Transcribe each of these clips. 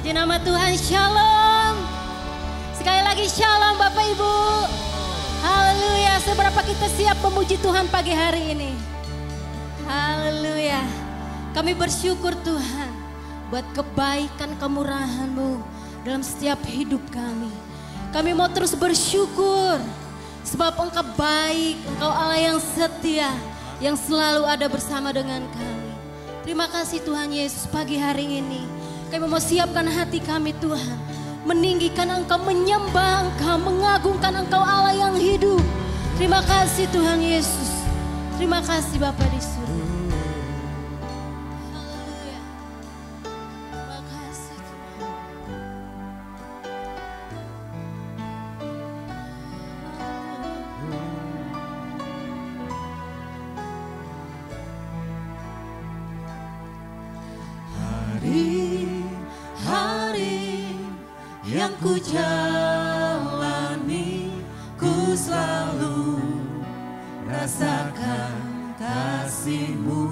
Puji nama Tuhan, shalom. Sekali lagi shalom Bapak Ibu. Haleluya, seberapa kita siap memuji Tuhan pagi hari ini. Haleluya. Kami bersyukur Tuhan buat kebaikan kemurahan-Mu dalam setiap hidup kami. Kami mau terus bersyukur sebab Engkau baik, Engkau Allah yang setia, yang selalu ada bersama dengan kami. Terima kasih Tuhan Yesus, pagi hari ini kami mau siapkan hati kami Tuhan, meninggikan Engkau, menyembah Engkau, mengagungkan Engkau Allah yang hidup. Terima kasih Tuhan Yesus, terima kasih Bapa di surga. Haleluya. Terima kasih Tuhan. Hari-hari yang ku jalani, ku selalu rasakan kasih-Mu.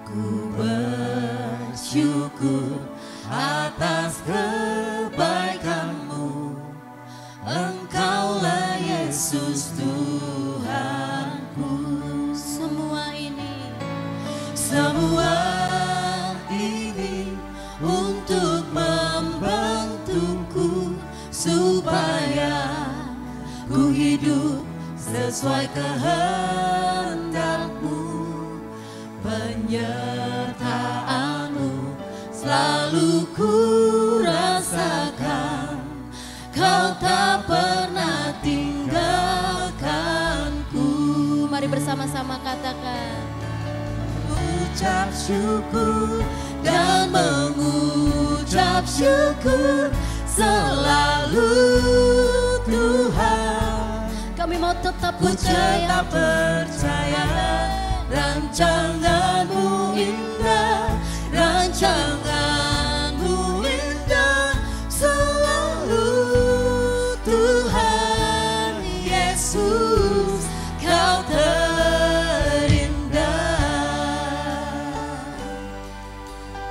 Ku bersyukur atas kebaikan-Mu. Engkaulah Yesus Tuhanku. Semua ini untuk membentukku supaya ku hidup sesuai kehendak-Mu. Penyertaan-Mu selalu ku rasakan, Kau tak pernah tinggalkanku. Mari bersama-sama katakan. Ucap syukur dan mengucap syukur selalu Tuhan. Kami mau tetap Ku percaya, tetap percaya, rancangan-Mu indah, rancangan-Mu indah selalu Tuhan Yesus, Kau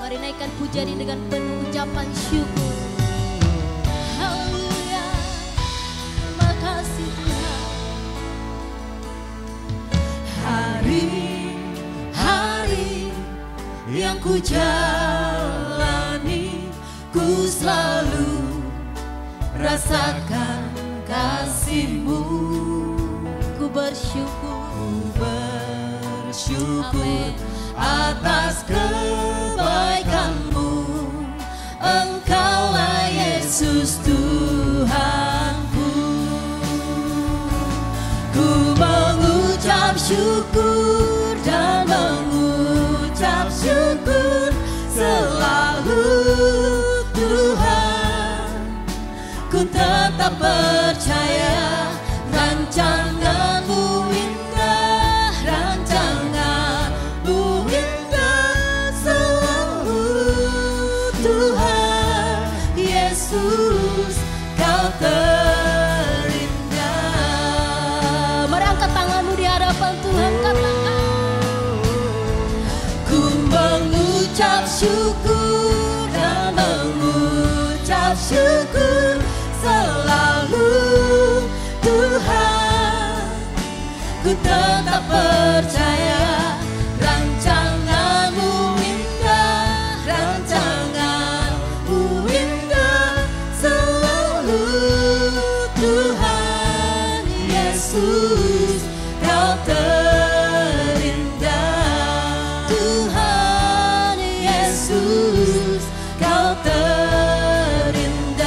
Mari naikkan pujian ini dengan penuh ucapan syukur. Haleluya. Terima kasih Tuhan. Hari-hari yang ku jalani, ku selalu rasakan kasih-Mu. Ku bersyukur. Amin. Atas kebaikan-Mu. Engkaulah Yesus Tuhanku. Ku mengucap syukur dan mengucap syukur selalu Tuhan. Ku tetap percaya, rancangan-Mu indah, rancangan-Mu indah selalu Tuhan Yesus, Kau terindah. Mari angkat tanganmu di hadapan Tuhan, katakan. Ku mengucap syukur dan mengucap syukur selalu Tuhan. Ku tetap percaya, rancangan-Mu indah, rancangan-Mu indah selalu Tuhan Yesus, Kau terindah. Tuhan Yesus, Kau terindah.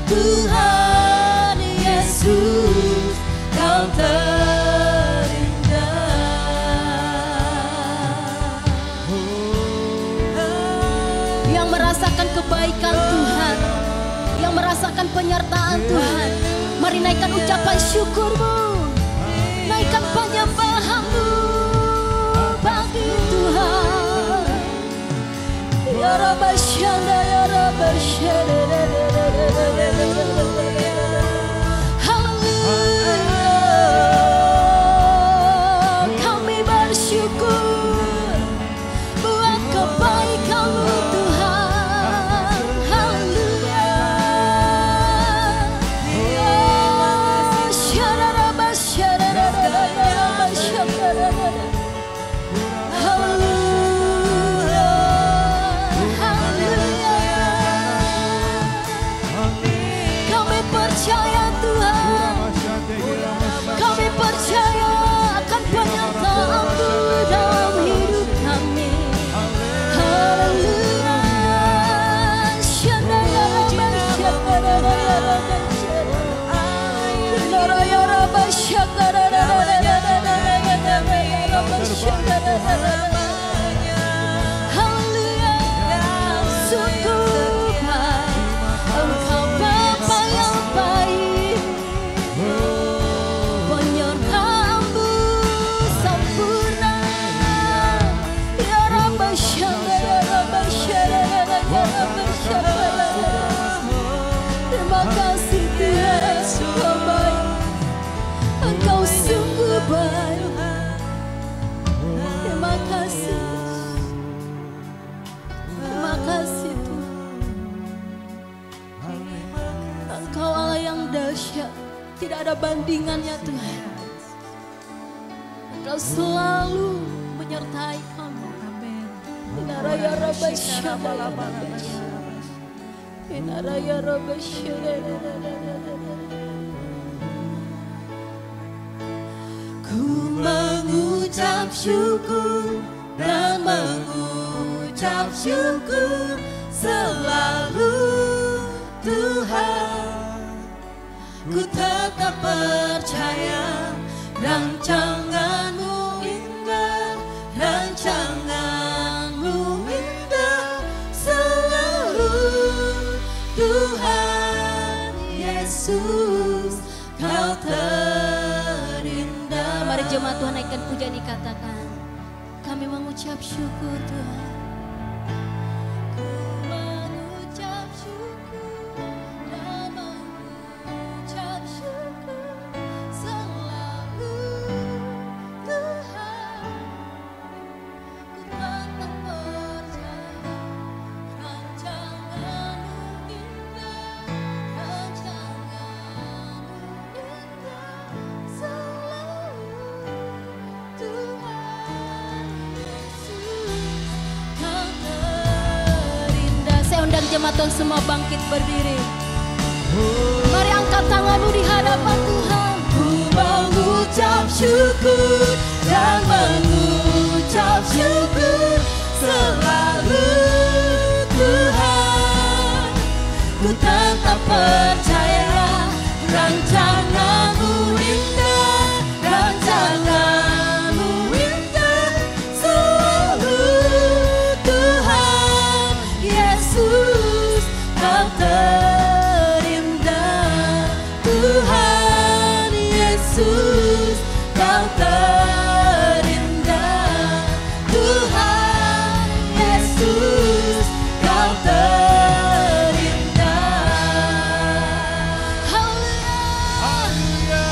Tuhan Yesus, Kau terindah. Yang merasakan kebaikan Tuhan, yang merasakan penyertaan Tuhan, mari naikkan ucapan syukurmu, naikkan penyembahanmu bagi Tuhan. Ya Rabba Shanda, Ya Rabba Shanda. Haleluya. Kami bersyukur buat kebaikan-Mu Tuhan. tidak ada bandingannya Tuhan. Engkau selalu menyertai kami. Amin. Inaraya Rabbasya. Inaraya Rabbasya. Ku mengucap syukur dan mengucap syukur selalu Tuhan. Ku tetap percaya rancangan-Mu indah, rancangan-Mu indah selalu Tuhan Yesus, Kau terindah. Mari jemaat Tuhan naikkan pujian dikatakan. Kami mengucap syukur Tuhan. Ku mengucap syukur dan mengucap syukur selalu Tuhan. Ku tetap percaya rancangan-Mu indah, rancangan-Mu indah selalu Tuhan Yesus, Kau terindah. Saya undang jemaat Tuhan semua bangkit berdiri. Mari angkat tanganmu di hadapan Tuhan. Ku mengucap syukur dan mengucap syukur selalu Tuhan. Ku tetap percaya rancangan-Mu indah, rancangan-Mu indah selalu Tuhan Yesus, Kau terindah. Tuhan Yesus, Kau terindah. Tuhan Yesus, Kau terindah. Haleluya.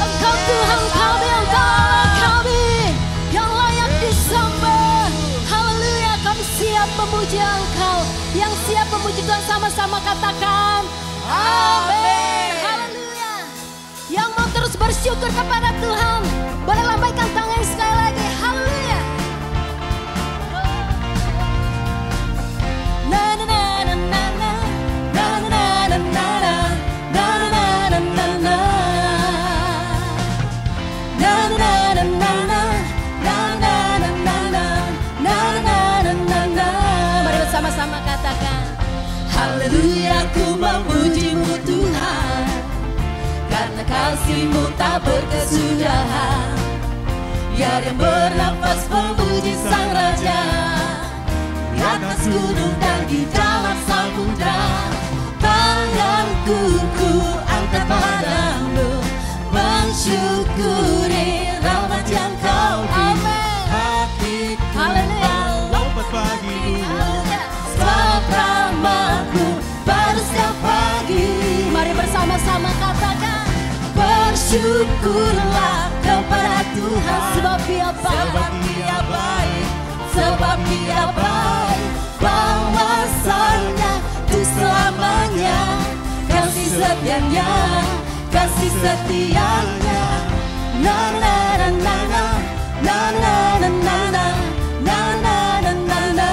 Engkau Tuhan kami, Engkau Allah kami yang layak disembah. Haleluya, kami siap memuji Engkau. Yang siap memuji Tuhan sama-sama katakan amin. Haleluya. Yang mau terus bersyukur kepada Tuhan, boleh lambaikan tangan sekali lagi. Haleluya. Na na na na na na. Na na na na na na na na na na. Na na na na na na na na na na na na na na. Mari bersama-sama katakan Haleluya, ku memuji-Mu Tuhan, karena kasih-Mu tak berkesudahan. Biar yang bernafas memuji Sang Raja, di atas gunung dan di dalam samudra. Tanganku ku angkat padamu, mensyukuri rahmat yang Kau beri. Hatiku Haleluya. lompat pagi-Mu, sebab rahmat-Mu baru setiap pagi. Mari bersama-sama katakan Bersyukurlah kepada Tuhan, sebab Dia sebab baik. Dia baik, sebab Dia baik. Bahwasanya untuk selamanya kasih setianya, kasih setianya. Na na na na na na na na na na na na na na na.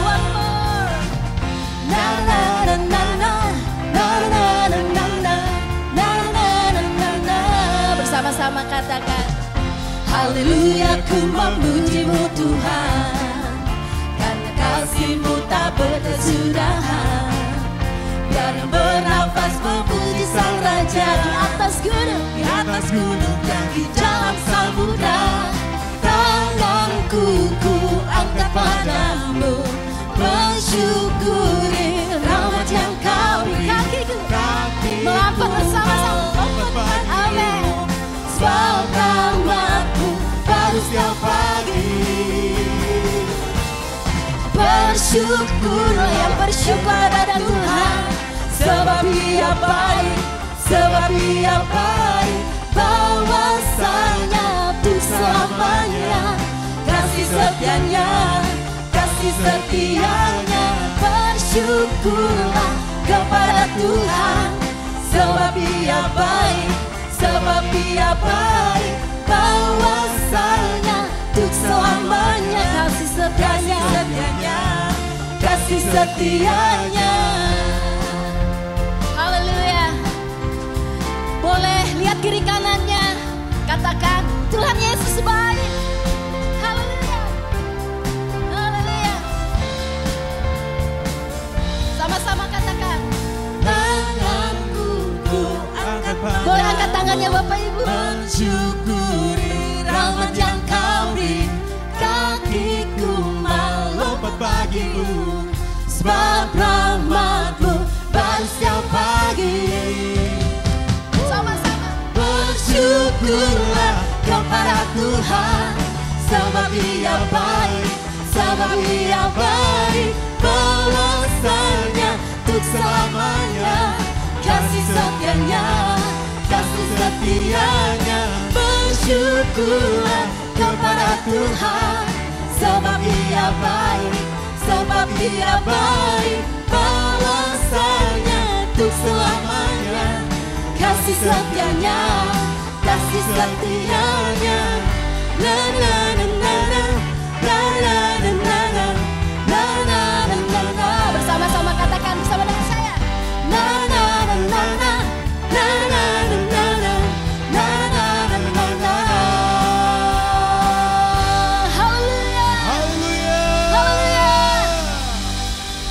One more. Na na na na na na na na na na na na na na. Bersama-sama katakan Haleluya, ku memuji-Mu Tuhan, karena kasih-Mu tak berkesudahan. Biar yang bernafas memuji Sang Raja, di atas gunung dan di dalam samudra. Tanganku ku angkat padamu, mensyukuri rahmat yang Kau beri. kakiku Kakiku melompat bersama-sama. lompat pagi-Mu, Amin. sebab rahmat-Mu baru setiap pagi. Bersyukurlah yang bersyukur pada Tuhan, sebab Dia baik, sebab Dia baik. Bahwasanya untuk selamanya kasih setianya, kasih setianya. Bersyukurlah kepada Tuhan, sebab Dia baik, sebab Dia baik, bahwasanya untuk selamanya kasih setianya, kasih setianya. Haleluya. Boleh lihat kiri kanannya, katakan Tuhan Yesus baik. Haleluya. Haleluya. Sama-sama katakan. Tanganku ku angkat padamu, Boleh angkat tangannya Bapak Ibu. mensyukuri rahmat yang Kau beri. Kakiku melompat bagimu, sebab rahmat-Mu baru setiap pagi. Sama-sama. Bersyukurlah kepada Tuhan, sebab Dia baik, sebab Dia baik, bahwasanya untuk selamanya kasih setianya, kasih setianya. Bersyukurlah kepada Tuhan, sebab Dia baik, sebab Dia baik, bahwasanya untuk selamanya kasih setianya, kasih setianya. La la la la la, la la la la la, la la la la la. Bersama-sama katakan bersama dengan saya. La la la la la, la la la la la, la la la la la. Haleluya. Haleluya.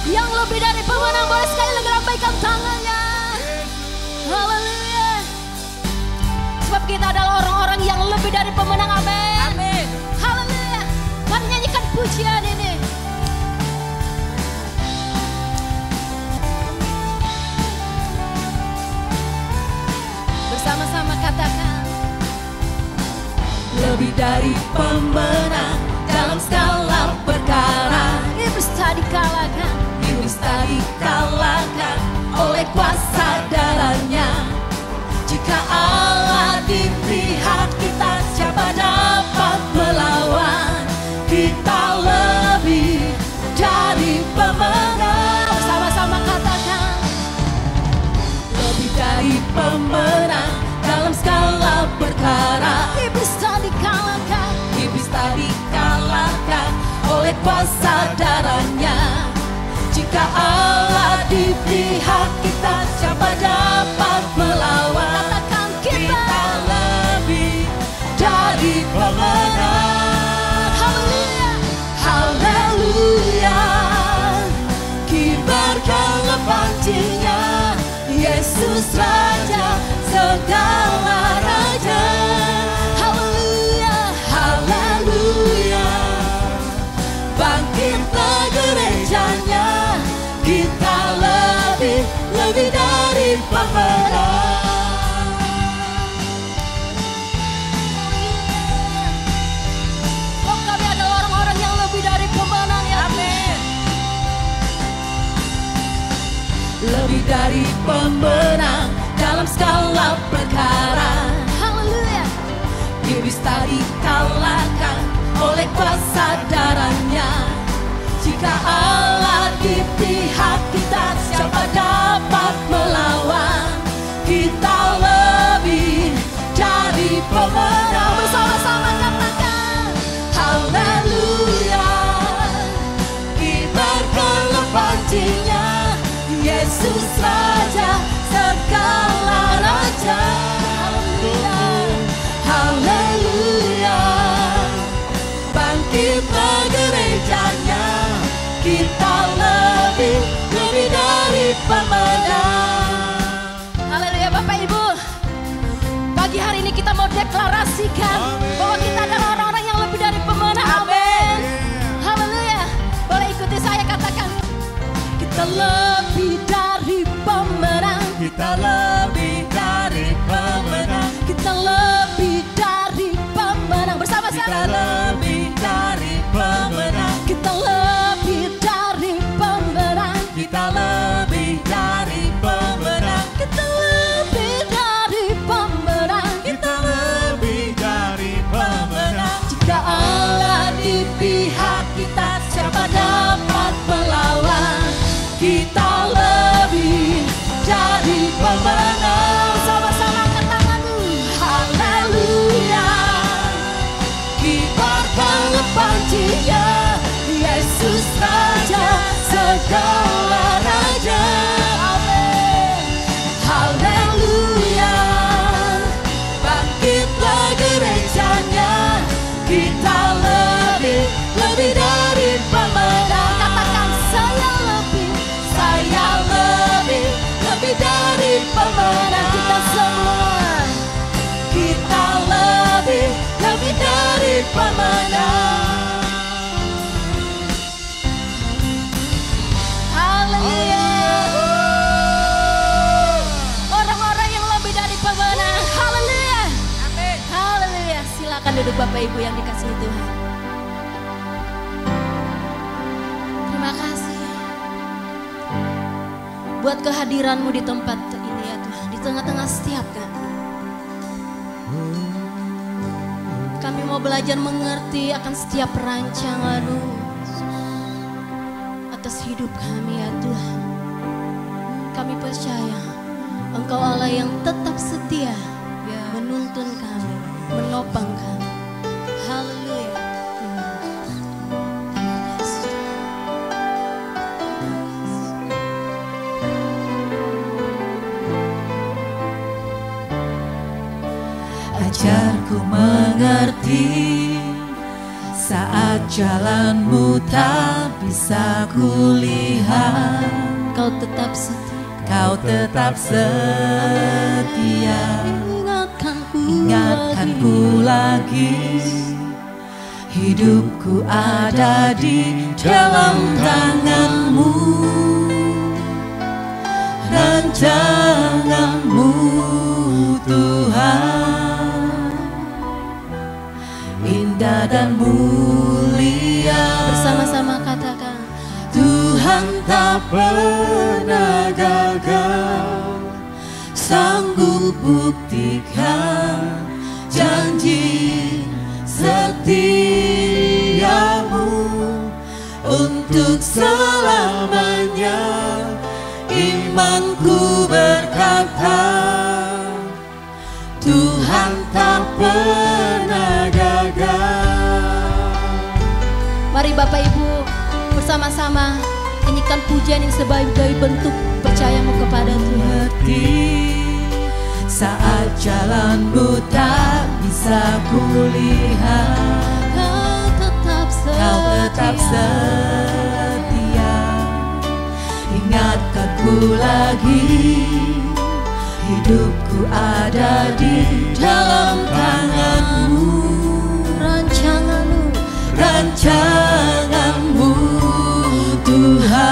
Yang lebih dari pemenang boleh sekali lagi lambaikan tangannya. Haleluya. Sebab kita adalah orang-orang yang lebih dari pemenang. Amin. Amin. Haleluya. Mari nyanyikan pujian ini. Bersama-sama katakan. Lebih dari pemenang dalam segala perkara, Iblis tak dikalahkan. iblis tak dikalahkan oleh kuasa darahnya. Jika Allah di pihak kita, siapa dapat melawan? Kita lebih dari pemenang. Bersama-sama katakan. Lebih dari pemenang dalam segala perkara, Iblis tak dikalahkan. iblis tak dikalahkan oleh kuasa darahnya. Jika Allah di pihak kita, siapa dapat melawan? Katakan Kita lebih dari pemenang. Haleluya. Haleluya. Kibarkanlah pancinya, Yesus Raja segala raja. Haleluya. Haleluya. Bangkitlah gerejanya, kita lebih dari pemenang. Oh, kami adalah orang-orang yang lebih dari pemenang ya. Amin. Lebih dari pemenang dalam segala perkara, Haleluya. iblis tak dikalahkan oleh kuasa darahnya. Jika Allah di pihak kita, siapa dapat melawan? Kita lebih dari pemenang. Bersama-sama katakan. Haleluya. Kibarkanlah pancinya, Yesus Raja segala raja. Haleluya. Haleluya. Bangkitlah gerejanya, kita lebih dari pemenang. Haleluya Bapak Ibu. Pagi hari ini kita mau deklarasikan bahwa kita adalah orang-orang yang lebih dari pemenang. Amin. Haleluya. Boleh ikuti saya katakan. Kita lebih dari pemenang. Kita lebih dari pemenang. Kita lebih dari pemenang. Bersama-sama. Kita lebih dari pemenang. Kita lebih dari pemenang. Kita lebih dari pemenang. Kita lebih dari pemenang. Kita lebih dari pemenang. Jika Allah di pihak kita, siapa dapat melawan? Kita Bapak Ibu yang dikasihi Tuhan. Terima kasih buat kehadiran-Mu di tempat ini ya Tuhan, di tengah-tengah setiap kami. Kami mau belajar mengerti akan setiap rancangan-Mu atas hidup kami ya Tuhan. Kami percaya Engkau Allah yang tetap setia menuntun kami, menopang kami. Haleluya. Ajarku mengerti saat jalanmu tak bisa kulihat. Kau tetap setia. Kau tetap setia. Ingatkanku lagi, hidupku ada di dalam tangan-Mu. Rancangan-Mu Tuhan, indah dan mulia. Bersama-sama katakan, Tuhan tak pernah gagal, sanggup buktikan janji setiamu untuk selamanya. Imanku berkata, Tuhan tak pernah gagal. mari Bapak Ibu bersama-sama nyanyikan pujian yang sebagai bentuk percayamu kepada Tuhan. Saat jalanmu tak bisa kulihat, Kau tetap setia. Ingatkanku lagi, hidupku ada di dalam tangan-Mu. Rancangan-Mu Tuhan,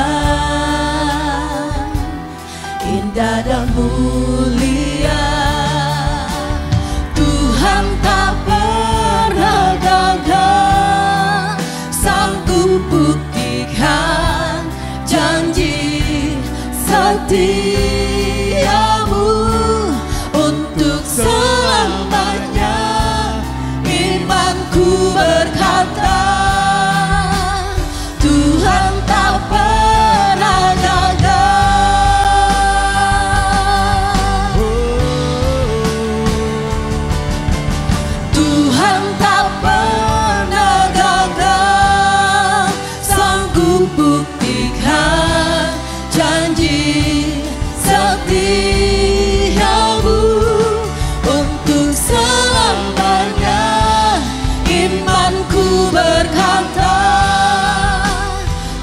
indah dan mulia. Tuhan tak pernah gagal, sanggup buktikan janji setiamu untuk selamanya. Imanku berkata, Tuhan tak pernah gagal. Tuhan tak pernah gagal, sanggup buktikan janji setiamu untuk selamanya. Imanku berkata,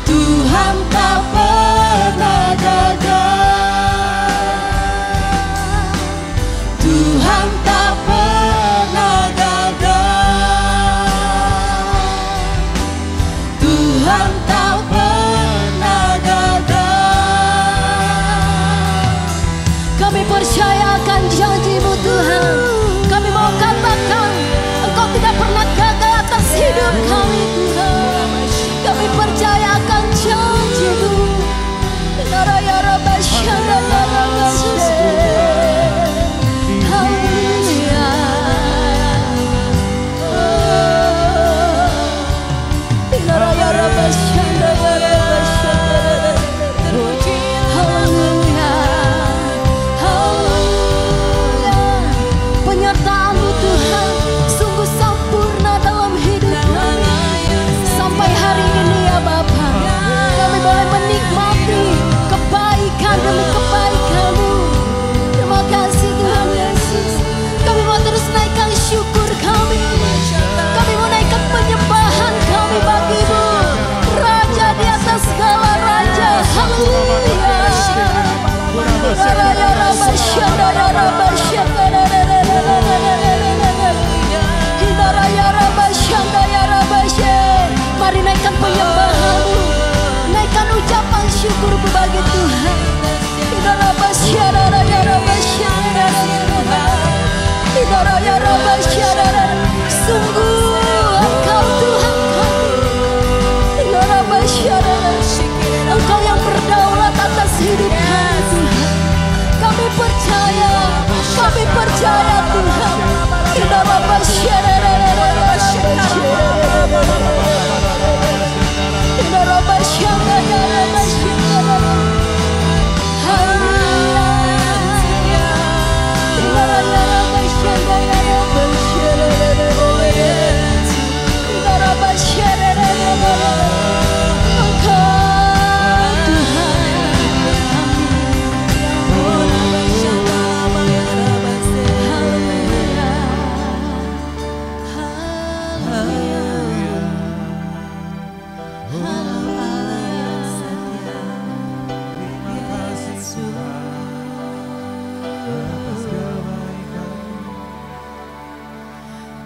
Tuhan tak pernah gagal. Tuhan tak pernah gagal. Tuhan tak pernah gagal. Kami percaya akan janji-Mu Tuhan. Kami mau katakan Engkau tidak pernah gagal atas hidup kami Tuhan. Kami percaya akan janji-Mu. Penyertaan-Mu Tuhan sungguh sempurna dalam hidup kami. Sampai hari ini ya Bapa, kami boleh menikmati kebaikan demi kebaikan-Mu. Terima kasih Tuhan Yesus. Kami mau terus naikkan syukur kami. Kami mau naikkan penyembahan kami bagi-Mu, Raja di atas segala raja. Haleluya. Mari naikkan penyembahan-Mu, naikkan ucapan syukur bagi Tuhan. percaya Tuhan. Kita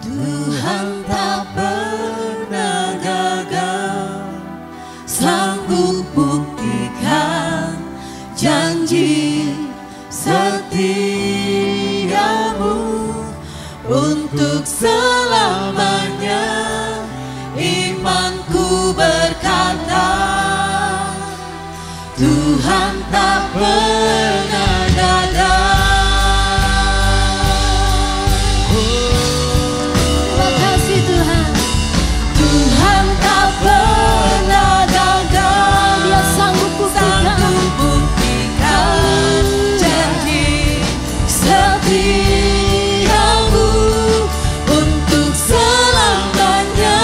Tuhan tak pernah gagal, sanggup buktikan janji setiamu untuk selamanya. Imanku berkata, Tuhan tak pernah gagal. terima kasih Tuhan. Tuhan tak pernah gagal, Dia sanggup buktikan janji setiamu untuk selamanya.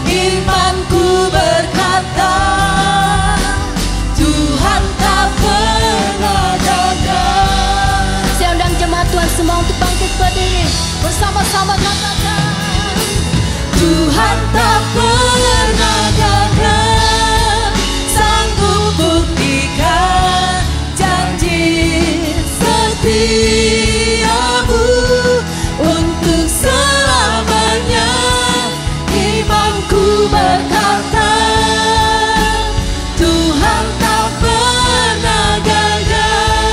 Imanku berkata, Tuhan tak pernah gagal. Saya undang jemaat Tuhan semua untuk bangkit berdiri bersama-sama katakan, Tuhan tak pernah gagal, sanggup buktikan janji setiamu untuk selamanya. Imanku berkata, Tuhan tak pernah gagal.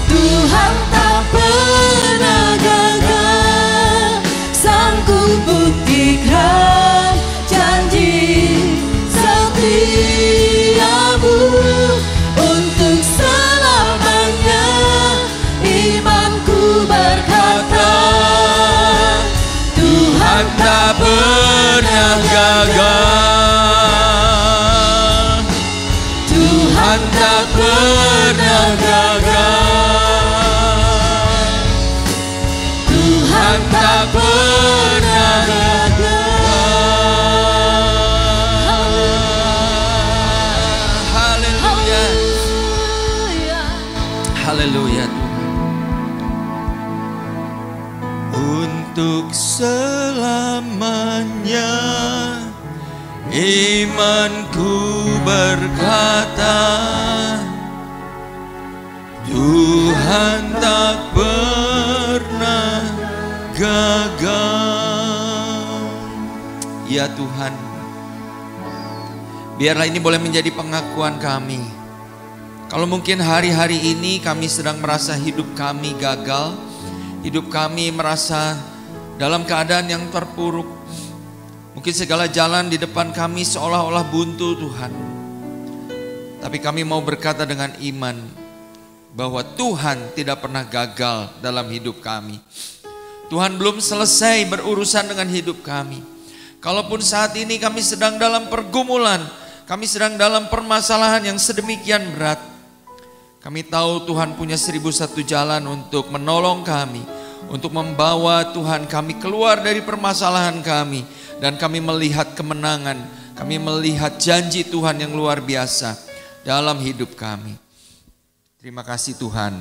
Tuhan tak pernah gagal, sanggup buktikan janji setiamu untuk selamanya. Imanku berkata, Tuhan tak pernah gagal. Tuhan tak pernah gagal. Tuhan tak pernah gagal. Haleluya. Haleluya Tuhan. Untuk selamanya imanku berkata, Tuhan tak pernah gagal. Ya Tuhan, biarlah ini boleh menjadi pengakuan kami. Kalau mungkin hari-hari ini kami sedang merasa hidup kami gagal, hidup kami merasa dalam keadaan yang terpuruk, mungkin segala jalan di depan kami seolah-olah buntu Tuhan. Tapi kami mau berkata dengan iman bahwa Tuhan tidak pernah gagal dalam hidup kami. Tuhan belum selesai berurusan dengan hidup kami. Kalaupun saat ini kami sedang dalam pergumulan, kami sedang dalam permasalahan yang sedemikian berat, kami tahu Tuhan punya 1001 jalan untuk menolong kami, untuk membawa Tuhan kami keluar dari permasalahan kami. Dan kami melihat kemenangan, kami melihat janji Tuhan yang luar biasa dalam hidup kami. Terima kasih Tuhan.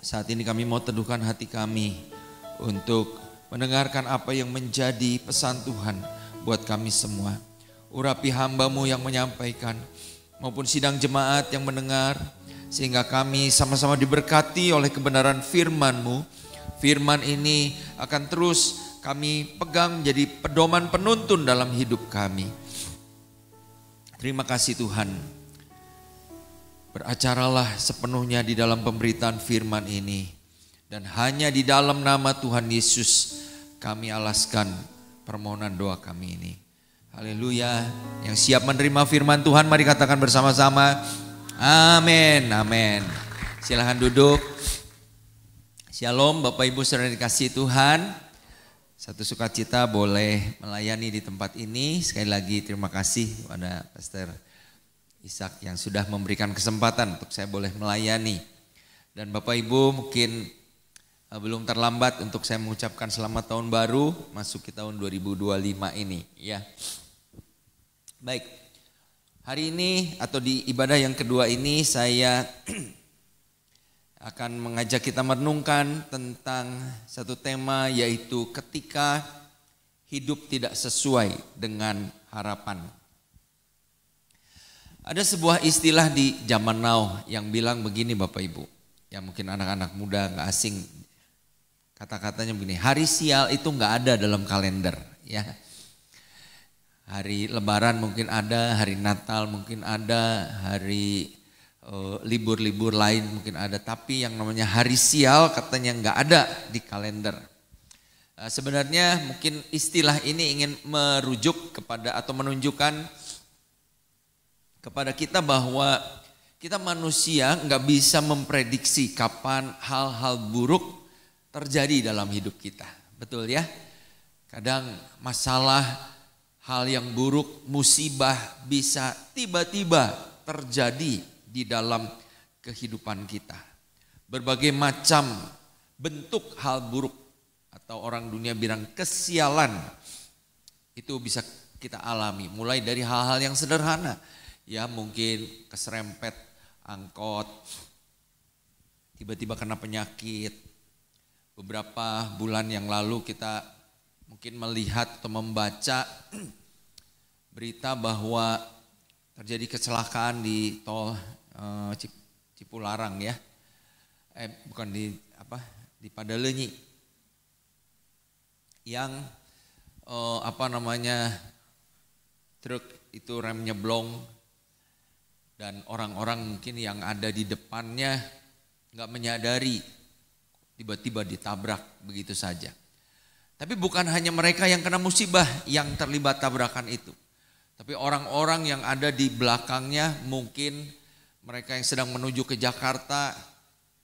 Saat ini kami mau teduhkan hati kami untuk mendengarkan apa yang menjadi pesan Tuhan buat kami semua. Urapi hamba-Mu yang menyampaikan maupun sidang jemaat yang mendengar, sehingga kami sama-sama diberkati oleh kebenaran firman-Mu. Firman ini akan terus kami pegang menjadi pedoman penuntun dalam hidup kami. Terima kasih Tuhan. Beracaralah sepenuhnya di dalam pemberitaan firman ini. Dan hanya di dalam nama Tuhan Yesus kami alaskan permohonan doa kami ini. Haleluya. Yang siap menerima firman Tuhan, mari katakan bersama-sama. Amin, amin. Silahkan duduk. Shalom Bapak Ibu saudara dikasihi Tuhan. Satu sukacita boleh melayani di tempat ini. Sekali lagi terima kasih kepada Pastor Ishak yang sudah memberikan kesempatan untuk saya boleh melayani. Dan Bapak Ibu mungkin belum terlambat untuk saya mengucapkan selamat tahun baru masuk ke tahun 2025 ini ya. Baik, hari ini atau di ibadah yang kedua ini saya akan mengajak kita merenungkan tentang satu tema, yaitu ketika hidup tidak sesuai dengan harapan. Ada sebuah istilah di zaman now yang bilang begini Bapak Ibu, ya mungkin anak-anak muda gak asing, kata-katanya begini, hari sial itu gak ada dalam kalender ya. Hari lebaran mungkin ada, hari Natal mungkin ada, hari libur-libur lain mungkin ada, tapi yang namanya hari sial katanya nggak ada di kalender. Sebenarnya mungkin istilah ini ingin merujuk kepada atau menunjukkan kepada kita bahwa kita manusia nggak bisa memprediksi kapan hal-hal buruk terjadi dalam hidup kita. Betul ya? Kadang masalah, hal yang buruk, musibah bisa tiba-tiba terjadi di dalam kehidupan kita. Berbagai macam bentuk hal buruk atau orang dunia bilang kesialan itu bisa kita alami. Mulai dari hal-hal yang sederhana, ya mungkin keserempet angkot, tiba-tiba kena penyakit. Beberapa bulan yang lalu kita mungkin melihat atau membaca berita bahwa terjadi kecelakaan di tol Cipularang ya, bukan di Padalenyi, yang truk itu remnya blong dan orang-orang mungkin yang ada di depannya nggak menyadari, tiba-tiba ditabrak begitu saja. Tapi bukan hanya mereka yang kena musibah yang terlibat tabrakan itu, tapi orang-orang yang ada di belakangnya, mungkin mereka yang sedang menuju ke Jakarta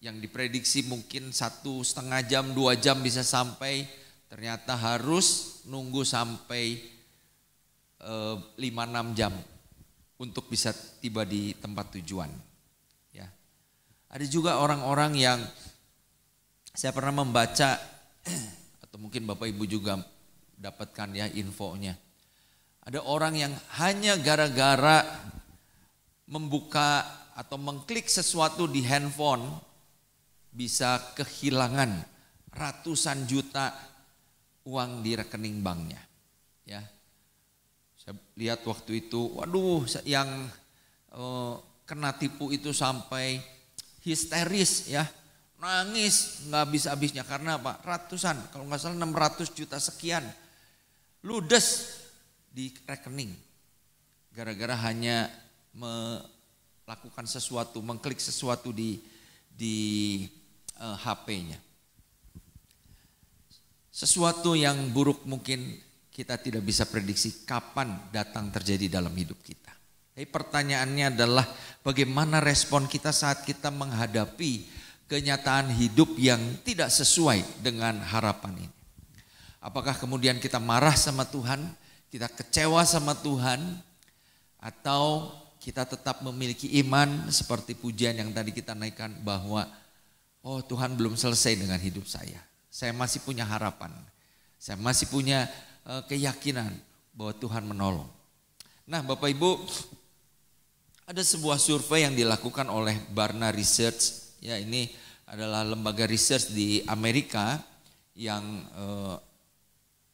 yang diprediksi mungkin 1,5 jam, 2 jam bisa sampai, ternyata harus nunggu sampai 5-6 jam untuk bisa tiba di tempat tujuan. Ya. Ada juga orang-orang yang saya pernah membaca atau mungkin Bapak Ibu juga dapatkan ya infonya. Ada orang yang hanya gara-gara membuka atau mengklik sesuatu di handphone bisa kehilangan ratusan juta uang di rekening banknya. Ya, saya lihat waktu itu, waduh, yang kena tipu itu sampai histeris ya, nangis nggak habis-habisnya karena apa? Ratusan, kalau nggak salah 600 juta sekian, ludes di rekening gara-gara hanya melakukan sesuatu, mengklik sesuatu di HP-nya. Sesuatu yang buruk mungkin kita tidak bisa prediksi kapan datang terjadi dalam hidup kita. Tapi pertanyaannya adalah bagaimana respon kita saat kita menghadapi kenyataan hidup yang tidak sesuai dengan harapan ini. Apakah kemudian kita marah sama Tuhan, kita kecewa sama Tuhan, atau kita tetap memiliki iman seperti pujian yang tadi kita naikkan bahwa oh Tuhan belum selesai dengan hidup saya masih punya harapan, saya masih punya keyakinan bahwa Tuhan menolong. Nah Bapak Ibu, ada sebuah survei yang dilakukan oleh Barna Research, ya ini adalah lembaga research di Amerika yang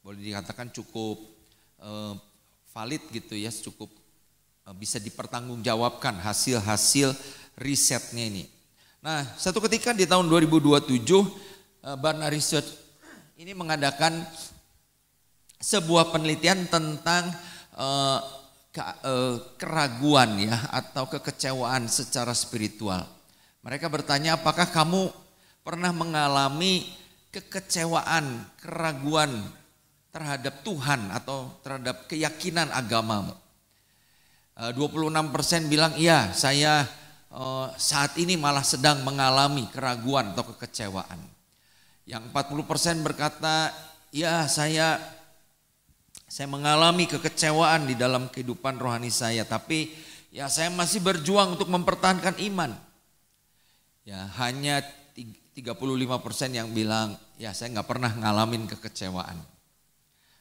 boleh dikatakan cukup valid gitu ya, cukup bisa dipertanggungjawabkan hasil-hasil risetnya ini. Nah, satu ketika di tahun 2027 Barna Research ini mengadakan sebuah penelitian tentang keraguan ya atau kekecewaan secara spiritual. Mereka bertanya, apakah kamu pernah mengalami kekecewaan, keraguan terhadap Tuhan atau terhadap keyakinan agamamu. 26% bilang iya, saya saat ini malah sedang mengalami keraguan atau kekecewaan. Yang 40% berkata, ya saya mengalami kekecewaan di dalam kehidupan rohani saya, tapi ya saya masih berjuang untuk mempertahankan iman. Ya, hanya 35% yang bilang, ya saya nggak pernah ngalamin kekecewaan.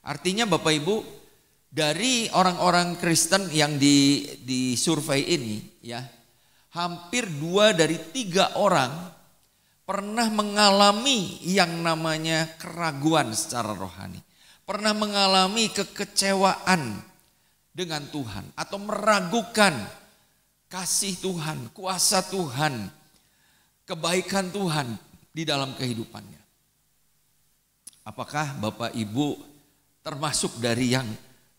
Artinya Bapak Ibu, dari orang-orang Kristen yang di survei ini, ya hampir 2 dari 3 orang pernah mengalami yang namanya keraguan secara rohani. Pernah mengalami kekecewaan dengan Tuhan atau meragukan kasih Tuhan, kuasa Tuhan, kebaikan Tuhan di dalam kehidupannya. Apakah Bapak Ibu termasuk dari yang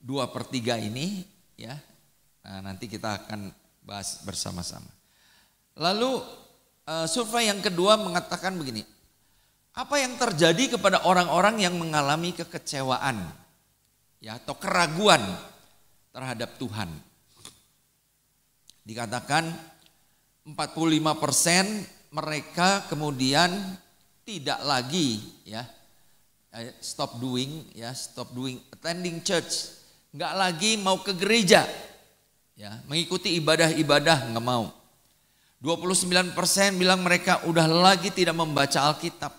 2/3 ini? Ya, nah, nanti kita akan bahas bersama-sama. Lalu survei yang kedua mengatakan begini, apa yang terjadi kepada orang-orang yang mengalami kekecewaan, ya, atau keraguan terhadap Tuhan? Dikatakan 45% mereka kemudian tidak lagi, ya, stop doing attending church, nggak lagi mau ke gereja, ya, mengikuti ibadah-ibadah nggak mau. 29% bilang mereka udah lagi tidak membaca Alkitab,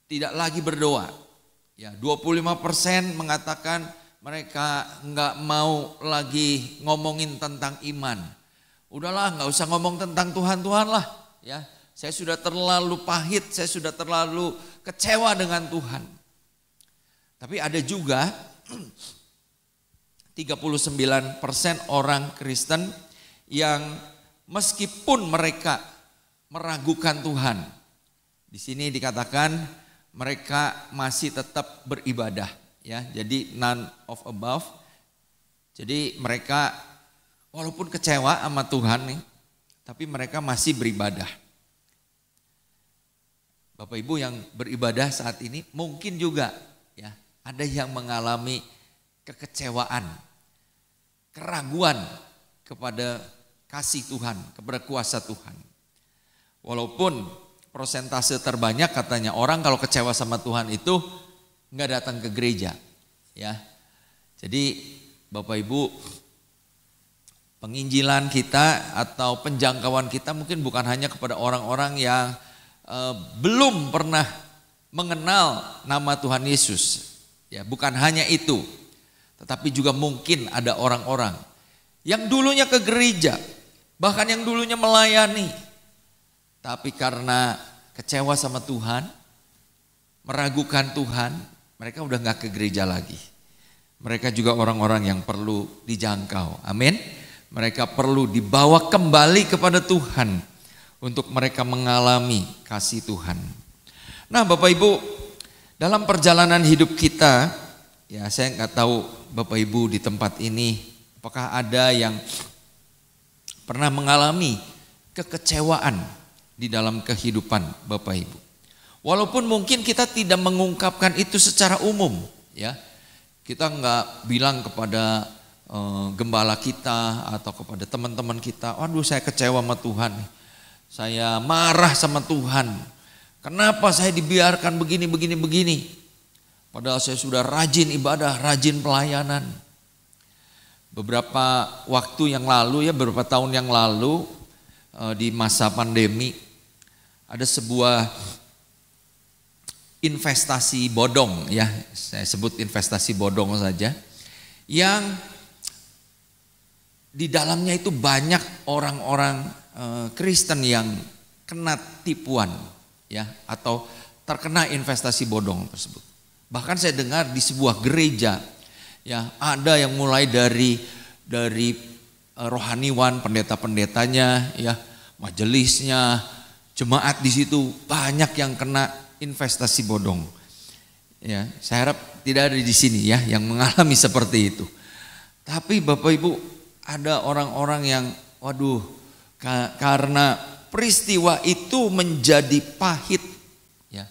tidak lagi berdoa. Ya, 25% mengatakan mereka nggak mau lagi ngomongin tentang iman. Udahlah, nggak usah ngomong tentang Tuhan lah. Ya, saya sudah terlalu pahit, saya sudah terlalu kecewa dengan Tuhan. Tapi ada juga 39% orang Kristen yang meskipun mereka meragukan Tuhan, di sini dikatakan mereka masih tetap beribadah, ya. Jadi none of above. Jadi mereka walaupun kecewa sama Tuhan nih, tapi mereka masih beribadah. Bapak Ibu yang beribadah saat ini mungkin juga, ya, ada yang mengalami kekecewaan, keraguan kepada kasih Tuhan, kepada kuasa Tuhan. Walaupun persentase terbanyak katanya orang kalau kecewa sama Tuhan itu nggak datang ke gereja, ya. Jadi Bapak Ibu, penginjilan kita atau penjangkauan kita mungkin bukan hanya kepada orang-orang yang belum pernah mengenal nama Tuhan Yesus, ya, bukan hanya itu, tetapi juga mungkin ada orang-orang yang dulunya ke gereja, bahkan yang dulunya melayani, tapi karena kecewa sama Tuhan, meragukan Tuhan, mereka udah gak ke gereja lagi. Mereka juga orang-orang yang perlu dijangkau, amin. Mereka perlu dibawa kembali kepada Tuhan untuk mereka mengalami kasih Tuhan. Nah Bapak Ibu, dalam perjalanan hidup kita, ya saya nggak tahu Bapak Ibu di tempat ini, apakah ada yang pernah mengalami kekecewaan di dalam kehidupan Bapak Ibu. Walaupun mungkin kita tidak mengungkapkan itu secara umum, ya. Kita nggak bilang kepada gembala kita atau kepada teman-teman kita, waduh saya kecewa sama Tuhan, saya marah sama Tuhan, kenapa saya dibiarkan begini. Padahal saya sudah rajin ibadah, rajin pelayanan. Beberapa waktu yang lalu, ya beberapa tahun yang lalu, di masa pandemi, ada sebuah investasi bodong, ya saya sebut investasi bodong saja, yang di dalamnya itu banyak orang-orang Kristen yang kena tipuan, ya, atau terkena investasi bodong tersebut. Bahkan saya dengar di sebuah gereja, ya, ada yang mulai dari rohaniwan, pendeta-pendetanya, ya, majelisnya, jemaat di situ banyak yang kena investasi bodong. Ya, saya harap tidak ada di sini, ya, yang mengalami seperti itu. Tapi Bapak Ibu, ada orang-orang yang, waduh, karena peristiwa itu menjadi pahit, ya,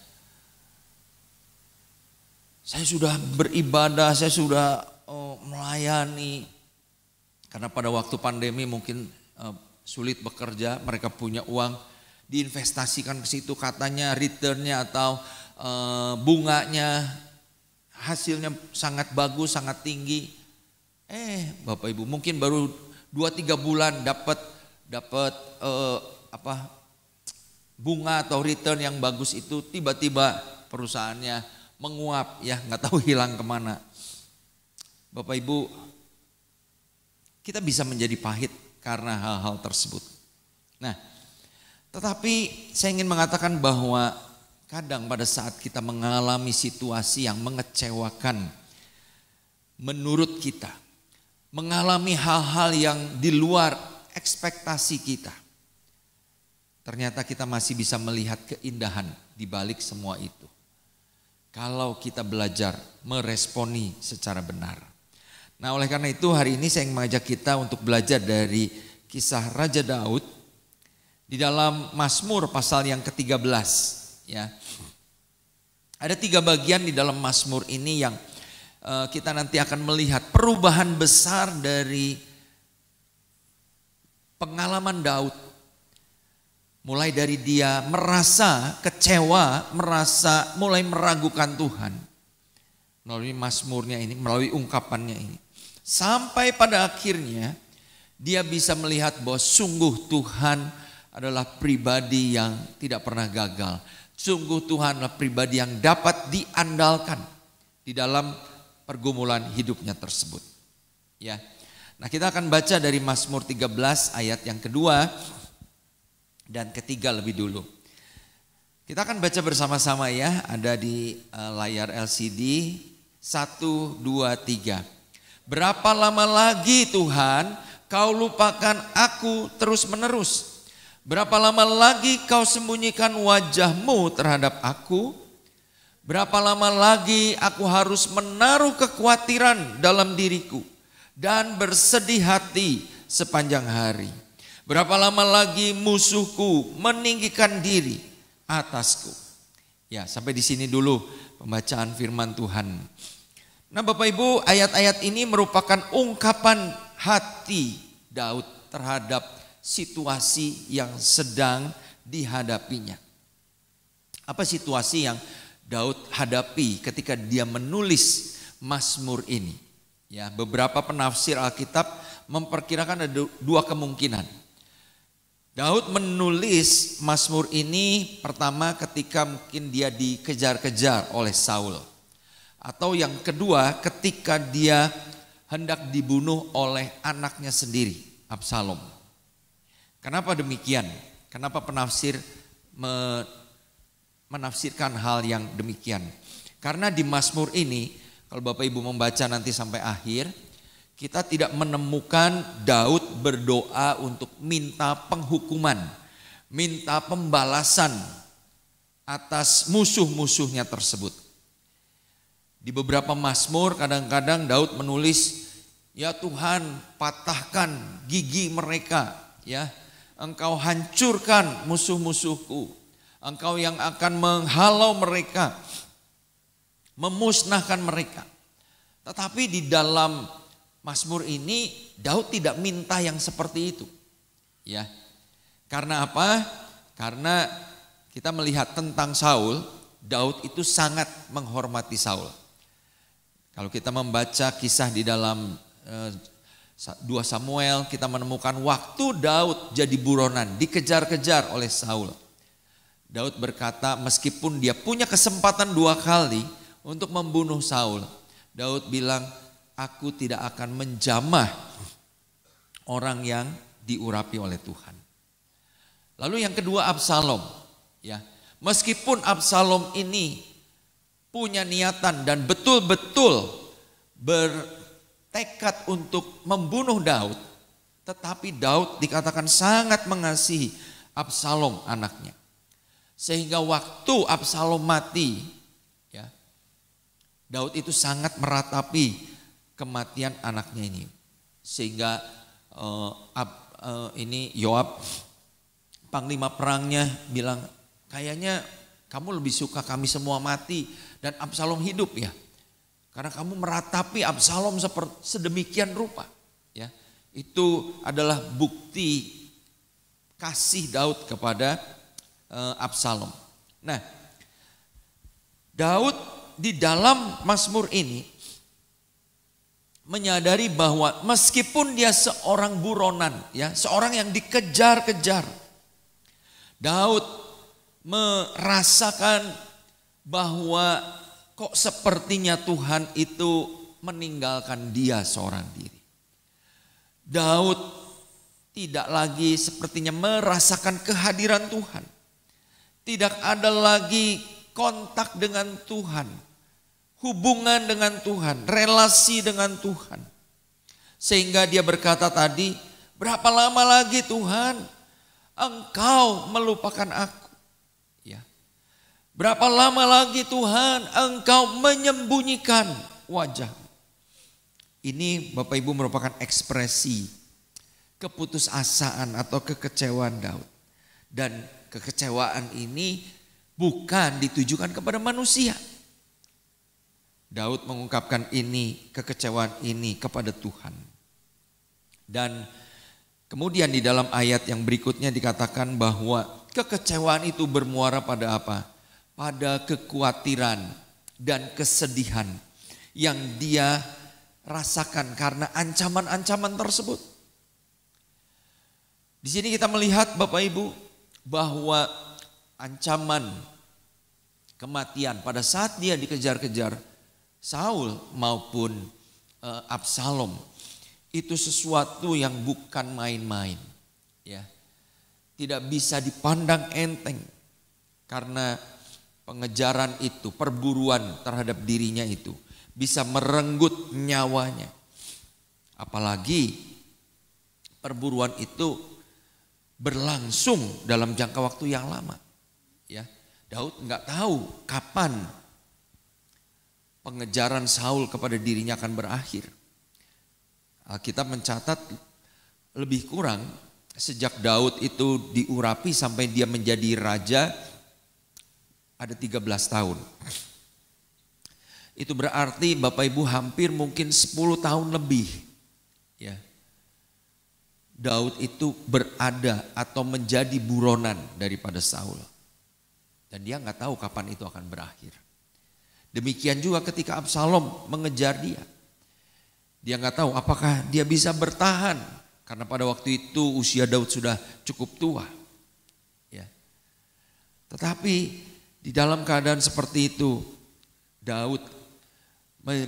saya saya sudah beribadah, saya sudah melayani. Karena pada waktu pandemi mungkin sulit bekerja, mereka punya uang, diinvestasikan ke situ, katanya returnnya atau bunganya, hasilnya sangat bagus, sangat tinggi. Bapak Ibu mungkin baru 2-3 bulan dapat bunga atau return yang bagus itu, tiba-tiba perusahaannya menguap, ya nggak tahu hilang kemana. Bapak Ibu, kita bisa menjadi pahit karena hal-hal tersebut. Nah, tetapi saya ingin mengatakan bahwa kadang pada saat kita mengalami situasi yang mengecewakan menurut kita, mengalami hal-hal yang di luar ekspektasi kita, ternyata kita masih bisa melihat keindahan di balik semua itu. Kalau kita belajar meresponi secara benar. Nah, oleh karena itu hari ini saya ingin mengajak kita untuk belajar dari kisah Raja Daud di dalam Mazmur pasal yang ke-13, ya. Ada 3 bagian di dalam Mazmur ini yang kita nanti akan melihat perubahan besar dari pengalaman Daud. Mulai dari dia merasa kecewa, merasa mulai meragukan Tuhan. Melalui Mazmurnya ini, melalui ungkapannya ini. Sampai pada akhirnya dia bisa melihat bahwa sungguh Tuhan adalah pribadi yang tidak pernah gagal. Sungguh Tuhan adalah pribadi yang dapat diandalkan di dalam pergumulan hidupnya tersebut. Ya. Nah, kita akan baca dari Mazmur 13 ayat yang kedua dan ketiga lebih dulu. Kita akan baca bersama-sama ya, ada di layar LCD 1, 2, 3. Berapa lama lagi Tuhan kau lupakan aku terus menerus? Berapa lama lagi kau sembunyikan wajahmu terhadap aku? Berapa lama lagi aku harus menaruh kekhawatiran dalam diriku dan bersedih hati sepanjang hari? Berapa lama lagi musuhku meninggikan diri atasku? Ya, sampai di sini dulu pembacaan firman Tuhan. Nah, Bapak Ibu, ayat-ayat ini merupakan ungkapan hati Daud terhadap situasi yang sedang dihadapinya. Apa situasi yang Daud hadapi ketika dia menulis Mazmur ini? Ya, beberapa penafsir Alkitab memperkirakan ada 2 kemungkinan. Daud menulis Mazmur ini pertama ketika mungkin dia dikejar-kejar oleh Saul. Atau yang kedua ketika dia hendak dibunuh oleh anaknya sendiri, Absalom. Kenapa demikian? Kenapa penafsir menafsirkan hal yang demikian? Karena di Mazmur ini, kalau Bapak Ibu membaca nanti sampai akhir, kita tidak menemukan Daud berdoa untuk minta penghukuman, minta pembalasan atas musuh-musuhnya tersebut. Di beberapa Mazmur kadang-kadang Daud menulis, ya Tuhan patahkan gigi mereka, ya Engkau hancurkan musuh-musuhku, Engkau yang akan menghalau mereka, memusnahkan mereka. Tetapi di dalam Mazmur ini Daud tidak minta yang seperti itu. Ya. Karena apa? Karena kita melihat tentang Saul, Daud itu sangat menghormati Saul. Kalau kita membaca kisah di dalam 2 Samuel, kita menemukan waktu Daud jadi buronan, dikejar-kejar oleh Saul. Daud berkata meskipun dia punya kesempatan 2 kali untuk membunuh Saul, Daud bilang, aku tidak akan menjamah orang yang diurapi oleh Tuhan. Lalu yang kedua Absalom, ya. Meskipun Absalom ini punya niatan dan betul-betul bertekad untuk membunuh Daud, tetapi Daud dikatakan sangat mengasihi Absalom anaknya. Sehingga waktu Absalom mati, ya, Daud itu sangat meratapi kematian anaknya ini. Sehingga ini Yoab, panglima perangnya bilang, kayaknya kamu lebih suka kami semua mati dan Absalom hidup ya. Karena kamu meratapi Absalom sedemikian rupa. Ya, itu adalah bukti kasih Daud kepada Absalom. Nah, Daud di dalam Mazmur ini menyadari bahwa meskipun dia seorang buronan, ya, seorang yang dikejar-kejar, Daud merasakan bahwa kok sepertinya Tuhan itu meninggalkan dia seorang diri. Daud tidak lagi sepertinya merasakan kehadiran Tuhan. Tidak ada lagi kontak dengan Tuhan, hubungan dengan Tuhan, relasi dengan Tuhan. Sehingga dia berkata tadi, berapa lama lagi Tuhan Engkau melupakan aku? Ya. Berapa lama lagi Tuhan Engkau menyembunyikan wajah? Ini Bapak Ibu merupakan ekspresi keputusasaan atau kekecewaan Daud. Dan kekecewaan ini bukan ditujukan kepada manusia. Daud mengungkapkan ini, kekecewaan ini kepada Tuhan. Dan kemudian di dalam ayat yang berikutnya dikatakan bahwa kekecewaan itu bermuara pada apa? Pada kekhawatiran dan kesedihan yang dia rasakan karena ancaman-ancaman tersebut. Di sini kita melihat Bapak Ibu bahwa ancaman kematian pada saat dia dikejar-kejar Saul maupun Absalom itu sesuatu yang bukan main-main, ya. Tidak bisa dipandang enteng karena pengejaran itu, perburuan terhadap dirinya itu bisa merenggut nyawanya. Apalagi perburuan itu berlangsung dalam jangka waktu yang lama, ya. Daud nggak tahu kapan pengejaran Saul kepada dirinya akan berakhir. Alkitab mencatat lebih kurang sejak Daud itu diurapi sampai dia menjadi raja ada 13 tahun. Itu berarti Bapak Ibu hampir mungkin 10 tahun lebih, ya. Daud itu berada atau menjadi buronan daripada Saul. Dan dia nggak tahu kapan itu akan berakhir. Demikian juga ketika Absalom mengejar dia. Dia nggak tahu apakah dia bisa bertahan. Karena pada waktu itu usia Daud sudah cukup tua. Ya. Tetapi di dalam keadaan seperti itu Daud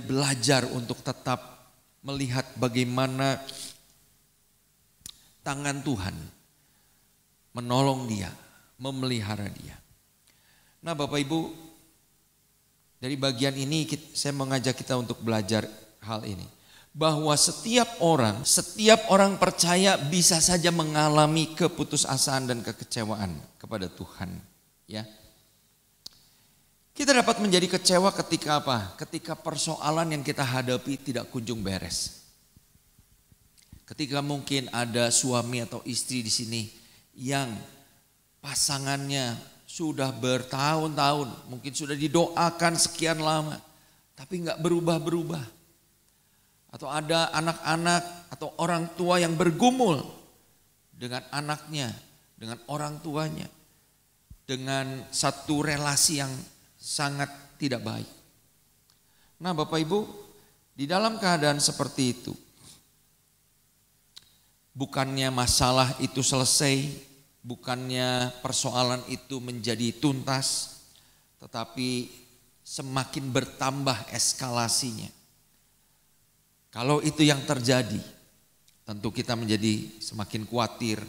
belajar untuk tetap melihat bagaimana tangan Tuhan menolong dia, memelihara dia. Nah Bapak Ibu, dari bagian ini saya mengajak kita untuk belajar hal ini. Bahwa setiap orang percaya bisa saja mengalami keputusasaan dan kekecewaan kepada Tuhan. Ya. Kita dapat menjadi kecewa ketika apa? Ketika persoalan yang kita hadapi tidak kunjung beres. Ketika mungkin ada suami atau istri di sini yang pasangannya sudah bertahun-tahun, mungkin sudah didoakan sekian lama, tapi nggak berubah-berubah. Atau ada anak-anak atau orang tua yang bergumul dengan anaknya, dengan orang tuanya, dengan satu relasi yang sangat tidak baik. Nah Bapak Ibu, di dalam keadaan seperti itu, bukannya masalah itu selesai, bukannya persoalan itu menjadi tuntas, tetapi semakin bertambah eskalasinya. Kalau itu yang terjadi, tentu kita menjadi semakin khawatir,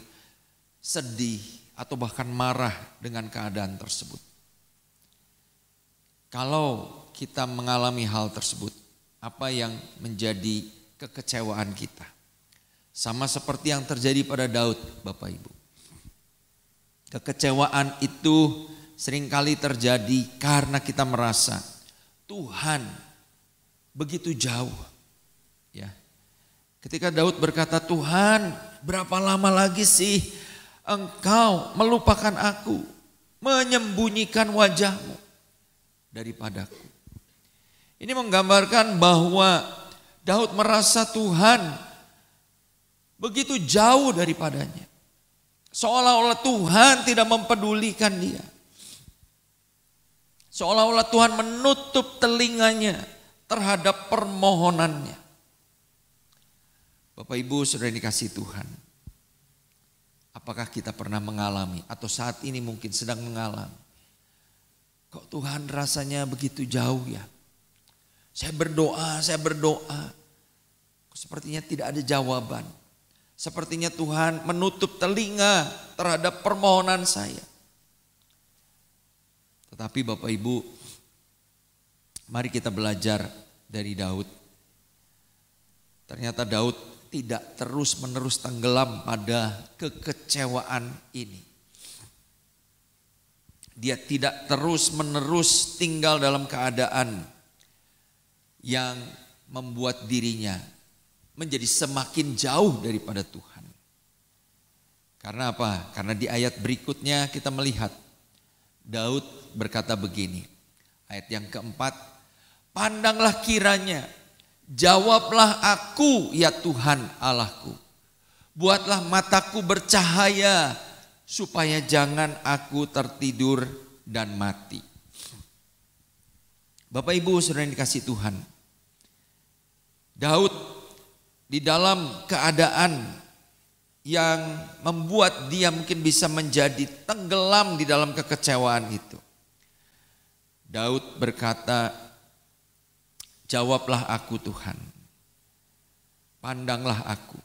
sedih, atau bahkan marah dengan keadaan tersebut. Kalau kita mengalami hal tersebut, apa yang menjadi kekecewaan kita? Sama seperti yang terjadi pada Daud, Bapak Ibu. Kekecewaan itu seringkali terjadi karena kita merasa Tuhan begitu jauh. Ya. Ketika Daud berkata, Tuhan berapa lama lagi sih Engkau melupakan aku, menyembunyikan wajahmu daripadaku. Ini menggambarkan bahwa Daud merasa Tuhan begitu jauh daripadanya. Seolah-olah Tuhan tidak mempedulikan dia. Seolah-olah Tuhan menutup telinganya terhadap permohonannya. Bapak Ibu saudara dikasihi Tuhan. Apakah kita pernah mengalami atau saat ini mungkin sedang mengalami. Kok Tuhan rasanya begitu jauh ya. Saya berdoa. Sepertinya tidak ada jawaban. Sepertinya Tuhan menutup telinga terhadap permohonan saya. Tetapi Bapak Ibu, mari kita belajar dari Daud. Ternyata Daud tidak terus-menerus tenggelam pada kekecewaan ini. Dia tidak terus-menerus tinggal dalam keadaan yang membuat dirinya menjadi semakin jauh daripada Tuhan. Karena apa? Karena di ayat berikutnya kita melihat Daud berkata begini. Ayat yang keempat, pandanglah kiranya, jawablah aku ya Tuhan Allahku. Buatlah mataku bercahaya supaya jangan aku tertidur dan mati. Bapak Ibu saudara yang dikasihi Tuhan. Daud di dalam keadaan yang membuat dia mungkin bisa menjadi tenggelam di dalam kekecewaan itu. Daud berkata, jawablah aku Tuhan, pandanglah aku,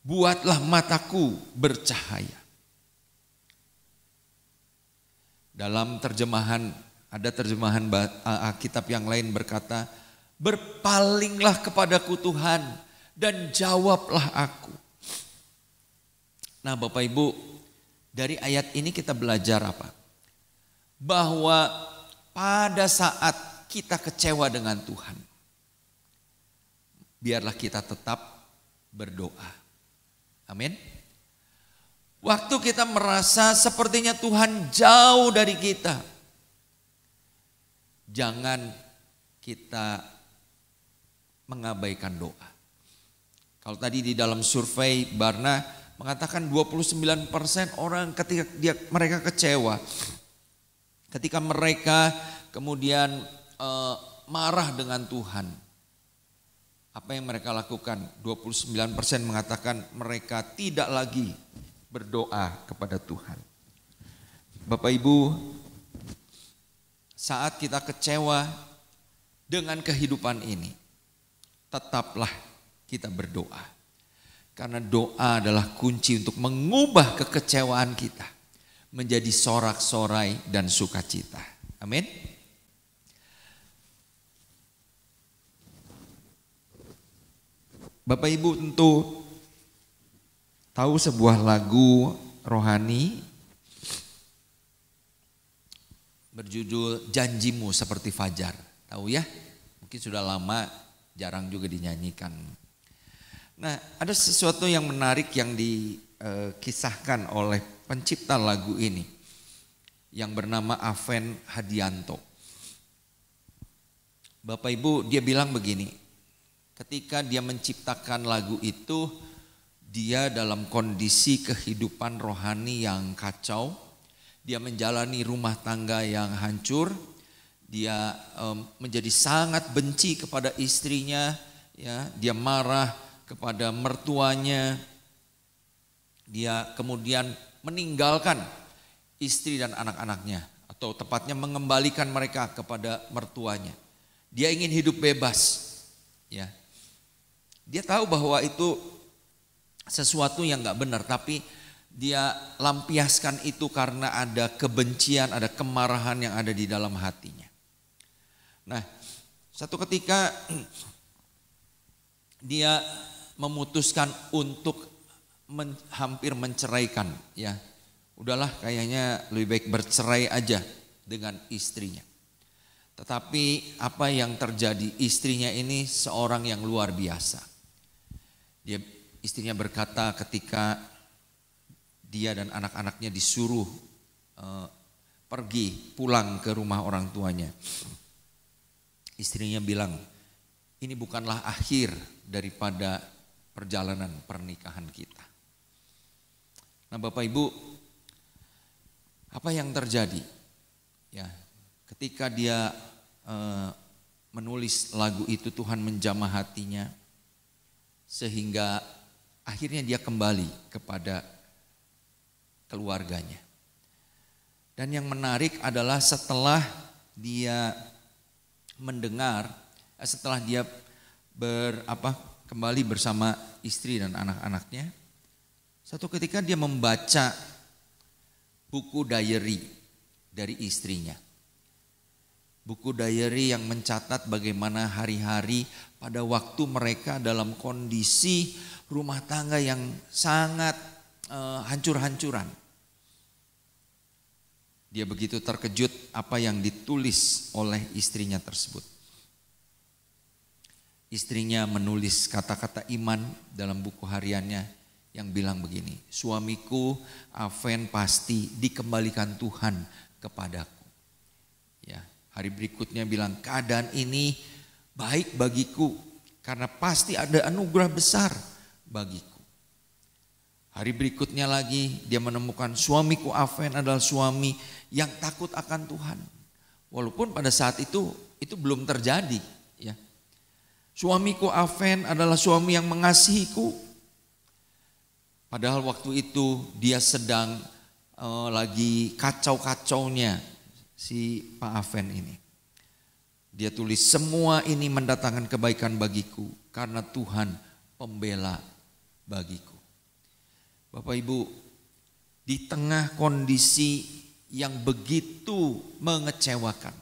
buatlah mataku bercahaya. Dalam terjemahan, ada terjemahan Alkitab yang lain berkata, berpalinglah kepadaku Tuhan dan jawablah aku. Nah Bapak Ibu, dari ayat ini kita belajar apa? Bahwa pada saat kita kecewa dengan Tuhan, biarlah kita tetap berdoa. Amin. Waktu kita merasa sepertinya Tuhan jauh dari kita, jangan kita mengabaikan doa. Kalau tadi di dalam survei Barna mengatakan 29% orang ketika mereka kecewa, ketika mereka kemudian marah dengan Tuhan, apa yang mereka lakukan? 29% mengatakan mereka tidak lagi berdoa kepada Tuhan. Bapak Ibu, saat kita kecewa dengan kehidupan ini, tetaplah kita berdoa. Karena doa adalah kunci untuk mengubah kekecewaan kita menjadi sorak-sorai dan sukacita. Amin. Bapak Ibu tentu tahu sebuah lagu rohani berjudul Janjimu Seperti Fajar. Tahu ya? Mungkin sudah lama, jarang juga dinyanyikan. Nah, ada sesuatu yang menarik yang dikisahkan oleh pencipta lagu ini yang bernama Aven Hadianto. Bapak Ibu, dia bilang begini, ketika dia menciptakan lagu itu, dia dalam kondisi kehidupan rohani yang kacau, dia menjalani rumah tangga yang hancur, dia menjadi sangat benci kepada istrinya, ya, dia marah kepada mertuanya, dia kemudian meninggalkan istri dan anak-anaknya, atau tepatnya mengembalikan mereka kepada mertuanya. Dia ingin hidup bebas, ya. Dia tahu bahwa itu sesuatu yang gak benar, tapi dia lampiaskan itu karena ada kebencian, ada kemarahan yang ada di dalam hatinya. Nah, satu ketika dia memutuskan untuk hampir menceraikan, ya. Udahlah, kayaknya lebih baik bercerai aja dengan istrinya. Tetapi apa yang terjadi, istrinya ini seorang yang luar biasa. Istrinya berkata ketika dia dan anak-anaknya disuruh pergi pulang ke rumah orang tuanya. istrinya bilang, ini bukanlah akhir daripada perjalanan pernikahan kita. Nah Bapak Ibu, apa yang terjadi? Ya, ketika dia menulis lagu itu, Tuhan menjamah hatinya sehingga akhirnya dia kembali kepada keluarganya. Dan yang menarik adalah setelah dia mendengar, setelah dia kembali bersama istri dan anak-anaknya, satu ketika dia membaca buku diary dari istrinya. Buku diary yang mencatat bagaimana hari-hari pada waktu mereka dalam kondisi rumah tangga yang sangat hancur-hancuran. Dia begitu terkejut apa yang ditulis oleh istrinya tersebut. Istrinya menulis kata-kata iman dalam buku hariannya yang bilang begini, suamiku Aven pasti dikembalikan Tuhan kepadaku. Ya, hari berikutnya bilang, keadaan ini baik bagiku karena pasti ada anugerah besar bagiku. Hari berikutnya lagi dia menemukan suamiku Aven adalah suami yang takut akan Tuhan. Walaupun pada saat itu belum terjadi, ya. Suamiku Aven adalah suami yang mengasihiku. Padahal waktu itu dia sedang lagi kacau-kacaunya si Pak Aven ini. Dia tulis, semua ini mendatangkan kebaikan bagiku karena Tuhan pembela bagiku. Bapak Ibu, di tengah kondisi yang begitu mengecewakan,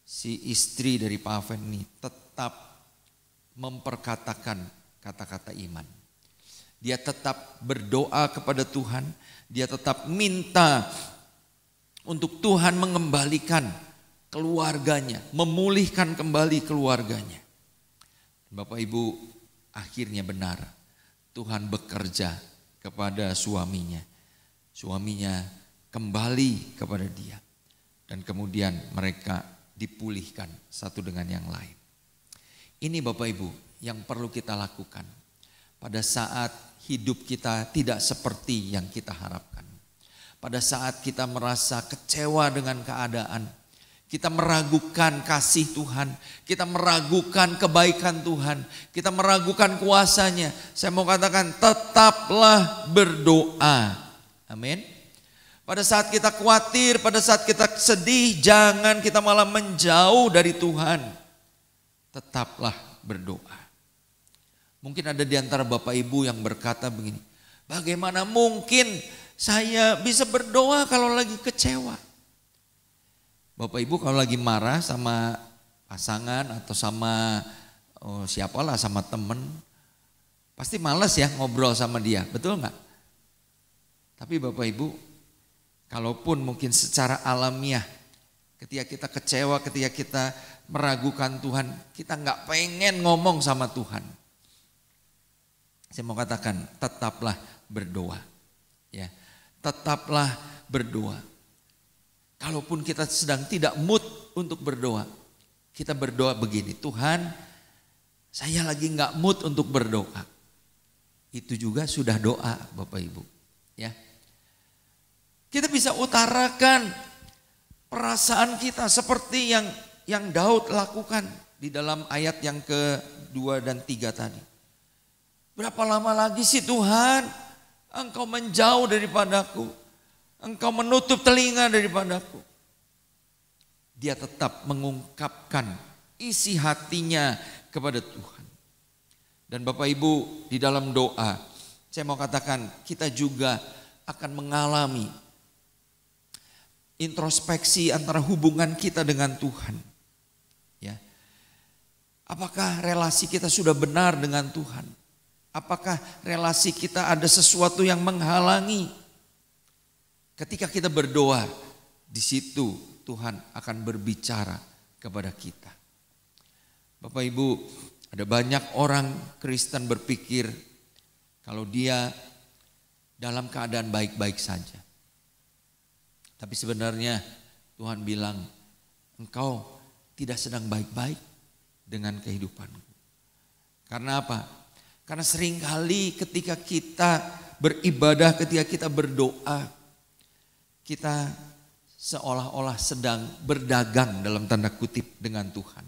si istri dari Pak Aven ini tetap memperkatakan kata-kata iman. Dia tetap berdoa kepada Tuhan, dia tetap minta untuk Tuhan mengembalikan keluarganya, memulihkan kembali keluarganya. Bapak Ibu, akhirnya benar, Tuhan bekerja kepada suaminya. Suaminya kembali kepada dia. Dan kemudian mereka dipulihkan satu dengan yang lain. Ini Bapak Ibu yang perlu kita lakukan pada saat hidup kita tidak seperti yang kita harapkan. Pada saat kita merasa kecewa dengan keadaan, kita meragukan kasih Tuhan, kita meragukan kebaikan Tuhan, kita meragukan kuasanya. Saya mau katakan, tetaplah berdoa. Amin. Pada saat kita khawatir, pada saat kita sedih, jangan kita malah menjauh dari Tuhan. Tetaplah berdoa. Mungkin ada di antara Bapak Ibu yang berkata begini, bagaimana mungkin saya bisa berdoa kalau lagi kecewa? Bapak Ibu kalau lagi marah sama pasangan atau sama siapalah, sama temen, pasti malas ya ngobrol sama dia, betul nggak? Tapi Bapak Ibu, kalaupun mungkin secara alamiah, ketika kita kecewa, ketika kita meragukan Tuhan, kita nggak pengen ngomong sama Tuhan. Saya mau katakan, tetaplah berdoa, ya, tetaplah berdoa. Kalaupun kita sedang tidak mood untuk berdoa, kita berdoa begini, Tuhan, saya lagi nggak mood untuk berdoa. Itu juga sudah doa, Bapak Ibu, ya. Kita bisa utarakan perasaan kita seperti yang Daud lakukan di dalam ayat yang ke-2 dan 3 tadi. Berapa lama lagi sih Tuhan Engkau menjauh daripadaku, Engkau menutup telinga daripadaku. Dia tetap mengungkapkan isi hatinya kepada Tuhan. Dan Bapak Ibu, di dalam doa, saya mau katakan kita juga akan mengalami introspeksi antara hubungan kita dengan Tuhan. Ya. Apakah relasi kita sudah benar dengan Tuhan? Apakah relasi kita ada sesuatu yang menghalangi? Ketika kita berdoa, di situ Tuhan akan berbicara kepada kita. Bapak Ibu, ada banyak orang Kristen berpikir kalau dia dalam keadaan baik-baik saja. Tapi sebenarnya Tuhan bilang, engkau tidak sedang baik-baik dengan kehidupanku. Karena apa? Karena seringkali ketika kita beribadah, ketika kita berdoa, kita seolah-olah sedang berdagang dalam tanda kutip dengan Tuhan.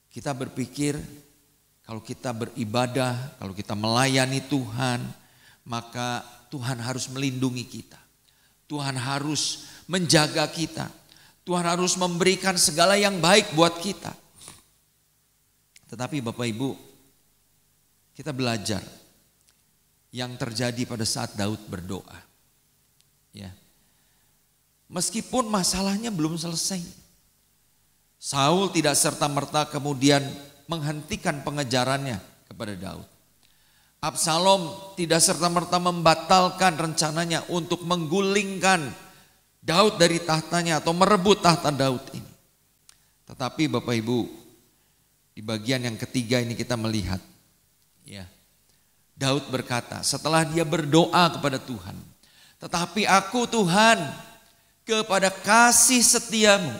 Kita berpikir kalau kita beribadah, kalau kita melayani Tuhan, maka Tuhan harus melindungi kita. Tuhan harus menjaga kita. Tuhan harus memberikan segala yang baik buat kita. Tetapi Bapak Ibu, kita belajar yang terjadi pada saat Daud berdoa. Ya. Meskipun masalahnya belum selesai. Saul tidak serta-merta kemudian menghentikan pengejarannya kepada Daud. Absalom tidak serta-merta membatalkan rencananya untuk menggulingkan Daud dari tahtanya atau merebut tahta Daud ini. Tetapi Bapak Ibu, di bagian yang ketiga ini kita melihat, ya, Daud berkata setelah dia berdoa kepada Tuhan, tetapi aku Tuhan, kepada kasih setiamu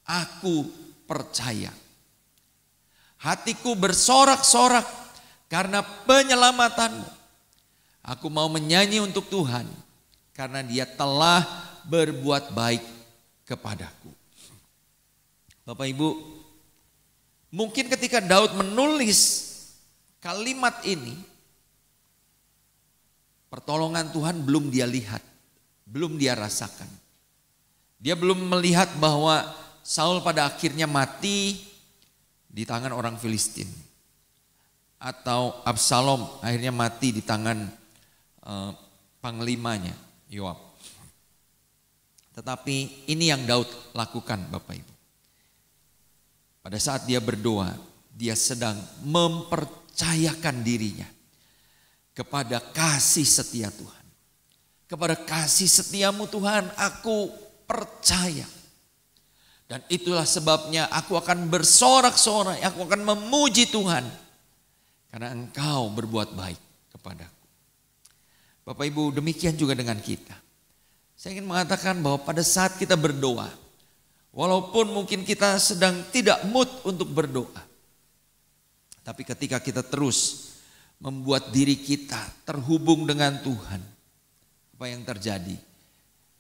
aku percaya. Hatiku bersorak-sorak karena penyelamatanmu. Aku mau menyanyi untuk Tuhan karena Dia telah berbuat baik kepadaku. Bapak Ibu, mungkin ketika Daud menulis kalimat ini, pertolongan Tuhan belum dia lihat, belum dia rasakan. Dia belum melihat bahwa Saul pada akhirnya mati di tangan orang Filistin. Atau Absalom akhirnya mati di tangan panglimanya, Yoab. Tetapi ini yang Daud lakukan Bapak Ibu. Pada saat dia berdoa, dia sedang mempercayakan dirinya kepada kasih setia Tuhan. Kepada kasih setiamu Tuhan, aku percaya. Dan itulah sebabnya aku akan bersorak-sorai, aku akan memuji Tuhan. Karena Engkau berbuat baik kepadaku. Bapak Ibu, demikian juga dengan kita. Saya ingin mengatakan bahwa pada saat kita berdoa, walaupun mungkin kita sedang tidak mood untuk berdoa, tapi ketika kita terus membuat diri kita terhubung dengan Tuhan, apa yang terjadi?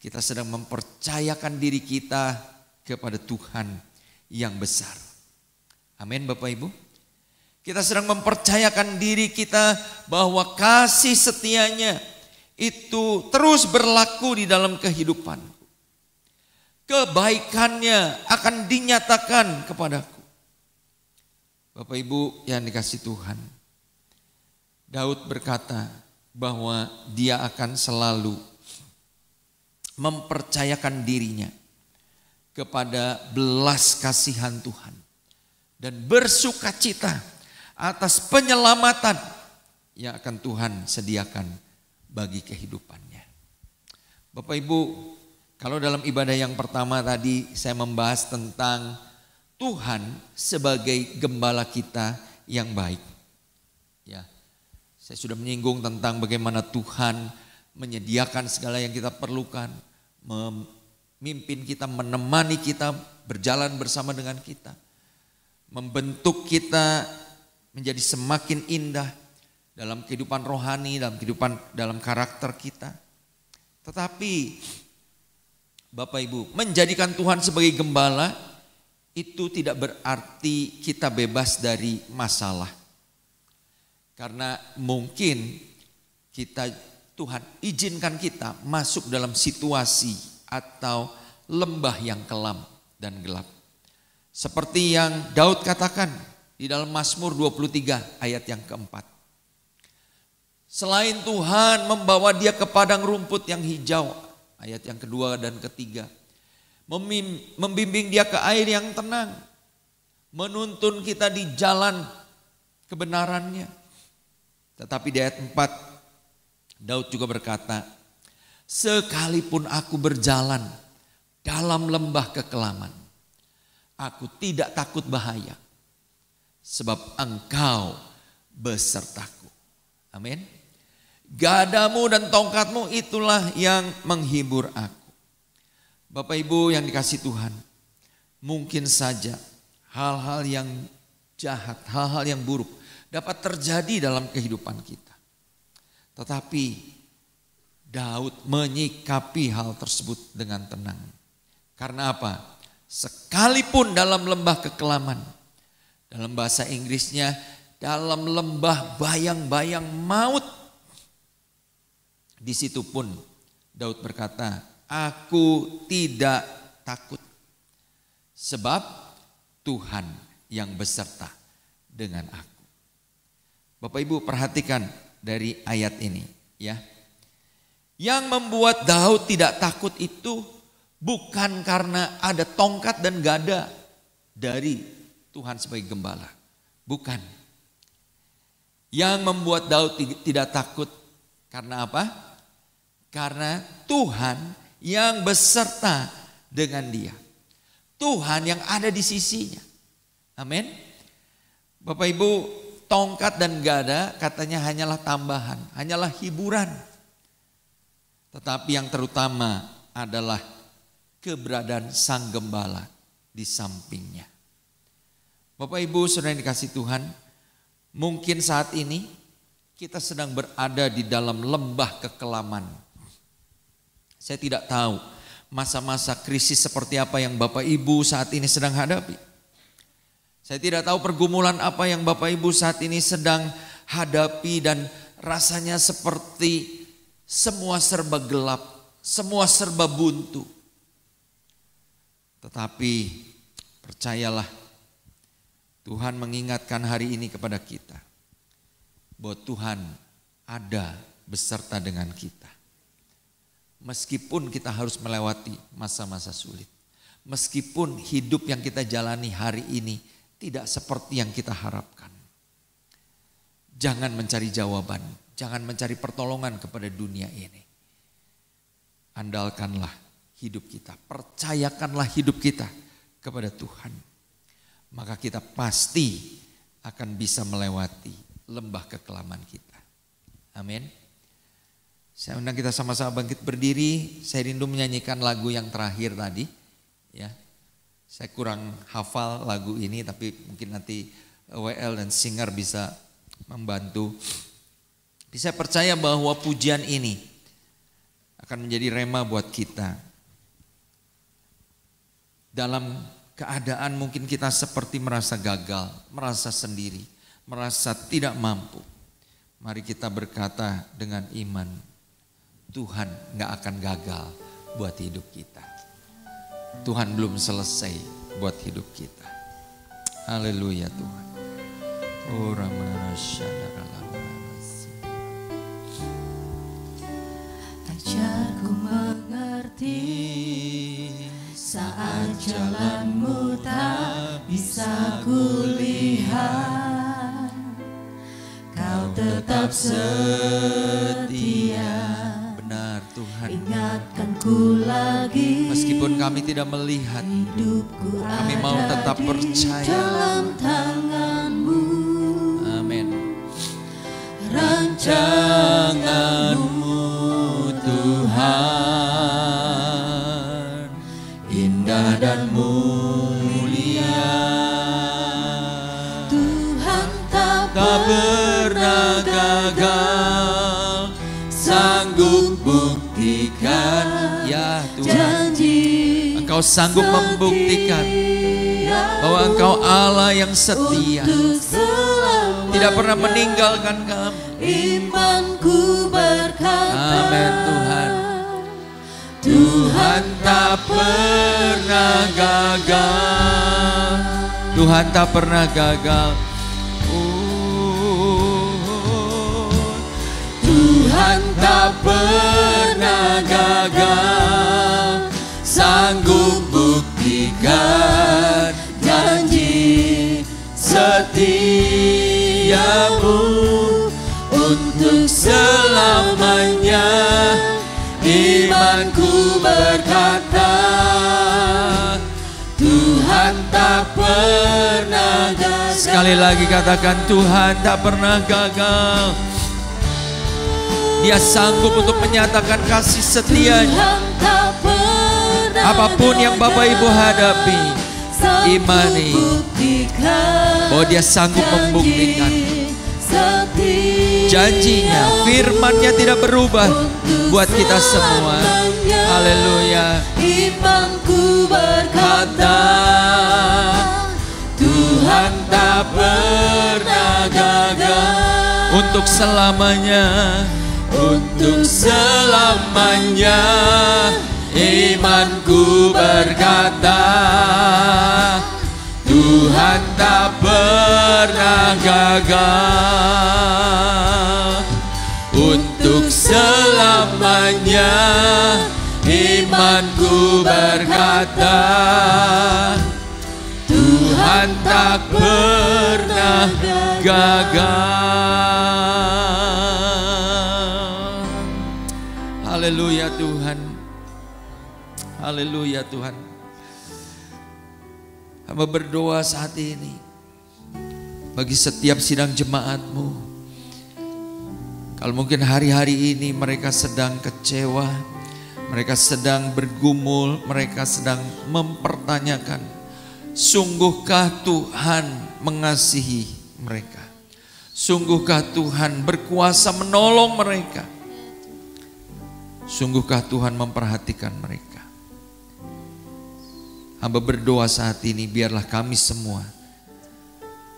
Kita sedang mempercayakan diri kita kepada Tuhan yang besar. Amin Bapak Ibu. Kita sedang mempercayakan diri kita bahwa kasih setianya itu terus berlaku di dalam kehidupan. Kebaikannya akan dinyatakan kepadaku. Bapak Ibu yang dikasihi Tuhan, Daud berkata bahwa dia akan selalu mempercayakan dirinya kepada belas kasihan Tuhan dan bersukacita atas penyelamatan yang akan Tuhan sediakan bagi kehidupannya. Bapak Ibu, kalau dalam ibadah yang pertama tadi saya membahas tentang Tuhan sebagai gembala kita yang baik. Ya, saya sudah menyinggung tentang bagaimana Tuhan menyediakan segala yang kita perlukan, memimpin kita, menemani kita, berjalan bersama dengan kita, membentuk kita menjadi semakin indah dalam kehidupan rohani, dalam karakter kita. Tetapi Bapak Ibu, menjadikan Tuhan sebagai gembala itu tidak berarti kita bebas dari masalah. Karena mungkin Tuhan izinkan kita masuk dalam situasi atau lembah yang kelam dan gelap. Seperti yang Daud katakan di dalam Mazmur 23 ayat yang keempat. Selain Tuhan membawa dia ke padang rumput yang hijau, ayat yang kedua dan ketiga. Membimbing dia ke air yang tenang, menuntun kita di jalan kebenarannya. Tetapi di ayat 4 Daud juga berkata, sekalipun aku berjalan dalam lembah kekelaman, aku tidak takut bahaya, sebab Engkau besertaku. Amin. Gadamu dan tongkatmu itulah yang menghibur aku. Bapak Ibu yang dikasihi Tuhan, mungkin saja hal-hal yang jahat, hal-hal yang buruk dapat terjadi dalam kehidupan kita. Tetapi Daud menyikapi hal tersebut dengan tenang. Karena apa? Sekalipun dalam lembah kekelaman, dalam bahasa Inggrisnya dalam lembah bayang-bayang maut, di situ pun Daud berkata, aku tidak takut sebab Tuhan yang beserta dengan aku. Bapak Ibu perhatikan dari ayat ini ya. Yang membuat Daud tidak takut itu bukan karena ada tongkat dan gada dari Tuhan sebagai gembala. Bukan. Yang membuat Daud tidak takut karena apa? Karena Tuhan yang beserta dengan dia. Tuhan yang ada di sisinya. Amin. Bapak Ibu, tongkat dan gada katanya hanyalah tambahan, hanyalah hiburan. Tetapi yang terutama adalah keberadaan sang gembala di sampingnya. Bapak Ibu saudara yang dikasih Tuhan, mungkin saat ini kita sedang berada di dalam lembah kekelaman. Saya tidak tahu masa-masa krisis seperti apa yang Bapak Ibu saat ini sedang hadapi. Saya tidak tahu pergumulan apa yang Bapak Ibu saat ini sedang hadapi dan rasanya seperti semua serba gelap, semua serba buntu. Tetapi percayalah, Tuhan mengingatkan hari ini kepada kita bahwa Tuhan ada beserta dengan kita. Meskipun kita harus melewati masa-masa sulit. Meskipun hidup yang kita jalani hari ini tidak seperti yang kita harapkan. Jangan mencari jawaban, jangan mencari pertolongan kepada dunia ini. Andalkanlah hidup kita, percayakanlah hidup kita kepada Tuhan. Maka kita pasti akan bisa melewati lembah kekelaman kita. Amin. Saya undang kita sama-sama bangkit berdiri. Saya rindu menyanyikan lagu yang terakhir tadi. Ya, saya kurang hafal lagu ini, tapi mungkin nanti WL dan singer bisa membantu. Saya percaya bahwa pujian ini akan menjadi rema buat kita. Dalam keadaan mungkin kita seperti merasa gagal, merasa sendiri, merasa tidak mampu. Mari kita berkata dengan iman, Tuhan gak akan gagal buat hidup kita. Tuhan belum selesai buat hidup kita. Haleluya Tuhan. Ajarku mengerti saat jalanmu tak bisa kulihat, kau tetap setia. Benar Tuhan. Ingatkanku lagi. Meskipun kami tidak melihat, hidupku kami mau tetap percaya dalam tangan-Mu. Amin. Rancangan-Mu Tuhan indah dan mulia. Tuhan tak pernah gagal, sanggup buktikan Ya Tuhan, janji. Engkau sanggup membuktikan bahwa Engkau Allah yang setia, tidak pernah meninggalkan kami. Imanku berkata, Amin Tuhan. Tuhan tak pernah gagal. Tuhan tak pernah gagal. Tuhan tak pernah gagal, sanggup buktikan janji setiamu untuk selamanya. Imanku berkata, Tuhan tak pernah gagal. Sekali lagi katakan, Tuhan tak pernah gagal. Dia sanggup untuk menyatakan kasih setianya. Apapun yang Bapak Ibu hadapi, imani bahwa Dia sanggup membuktikan janjinya, firman-Nya tidak berubah buat kita semua. Haleluya. Imanku berkata, Tuhan tak pernah gagal. Untuk selamanya, untuk selamanya, imanku berkata, Tuhan tak pernah gagal. Untuk selamanya, imanku berkata, Tuhan tak pernah gagal. Haleluya Tuhan. Haleluya Tuhan. Hamba berdoa saat ini bagi setiap sidang jemaat-Mu. Kalau mungkin hari-hari ini mereka sedang kecewa, mereka sedang bergumul, mereka sedang mempertanyakan, sungguhkah Tuhan mengasihi mereka? Sungguhkah Tuhan berkuasa menolong mereka? Sungguhkah Tuhan memperhatikan mereka? Hamba berdoa saat ini biarlah kami semua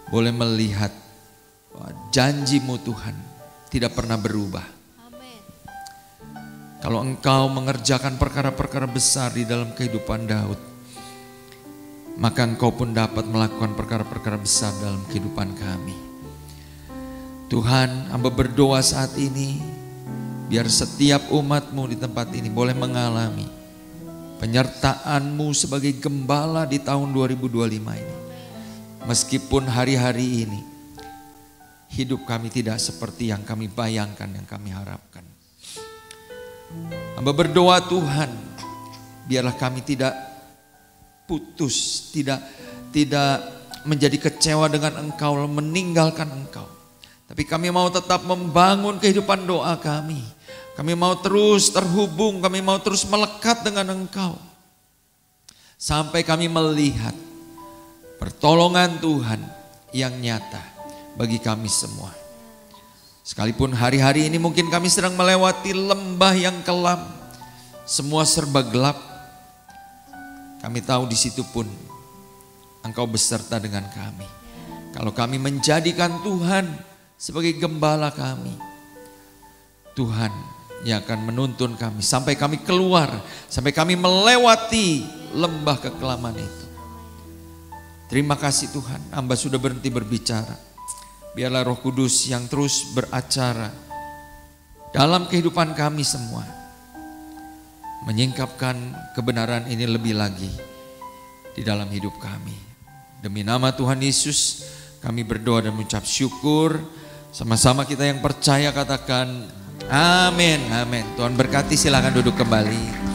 boleh melihat bahwa janji-Mu Tuhan tidak pernah berubah. Kalau Engkau mengerjakan perkara-perkara besar di dalam kehidupan Daud, maka Engkau pun dapat melakukan perkara-perkara besar dalam kehidupan kami. Tuhan, hamba berdoa saat ini, biar setiap umat-Mu di tempat ini boleh mengalami penyertaan-Mu sebagai gembala di tahun 2025 ini. Meskipun hari-hari ini hidup kami tidak seperti yang kami bayangkan, yang kami harapkan. Hamba berdoa Tuhan, biarlah kami tidak putus, tidak menjadi kecewa dengan Engkau, meninggalkan Engkau. Tapi kami mau tetap membangun kehidupan doa kami. Kami mau terus terhubung, kami mau terus melekat dengan Engkau. Sampai kami melihat pertolongan Tuhan yang nyata bagi kami semua. Sekalipun hari-hari ini mungkin kami sedang melewati lembah yang kelam, semua serba gelap. Kami tahu di situ pun Engkau beserta dengan kami. Kalau kami menjadikan Tuhan sebagai gembala kami, Tuhan yang akan menuntun kami sampai kami keluar, sampai kami melewati lembah kekelaman itu. Terima kasih Tuhan, hamba sudah berhenti berbicara. Biarlah Roh Kudus yang terus beracara dalam kehidupan kami semua, menyingkapkan kebenaran ini lebih lagi di dalam hidup kami. Demi nama Tuhan Yesus kami berdoa dan mengucap syukur. Sama-sama kita yang percaya katakan amin, amin. Tuhan berkati, silakan duduk kembali.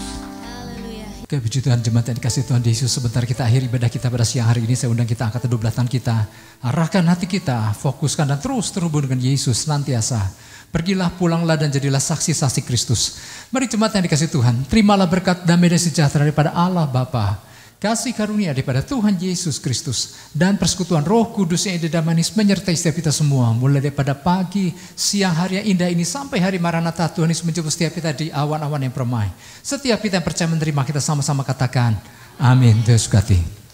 Oke, puji Tuhan, jemaat yang dikasih Tuhan Yesus. Sebentar kita akhir ibadah kita pada siang hari ini. Saya undang kita angkat kedua belah tangan kita. Arahkan hati kita, fokuskan dan terus terhubung dengan Yesus senantiasa. Pergilah, pulanglah dan jadilah saksi-saksi Kristus. Mari jemaat yang dikasih Tuhan, terimalah berkat damai dan sejahtera daripada Allah Bapa, kasih karunia daripada Tuhan Yesus Kristus, dan persekutuan Roh Kudus yang indah dan manis menyertai setiap kita semua. Mulai daripada pagi, siang hari yang indah ini sampai hari Maranatha, Tuhan Yesus menjemput setiap kita di awan-awan yang permai. Setiap kita yang percaya menerima, kita sama-sama katakan amin. Tuhan Yesus berkati.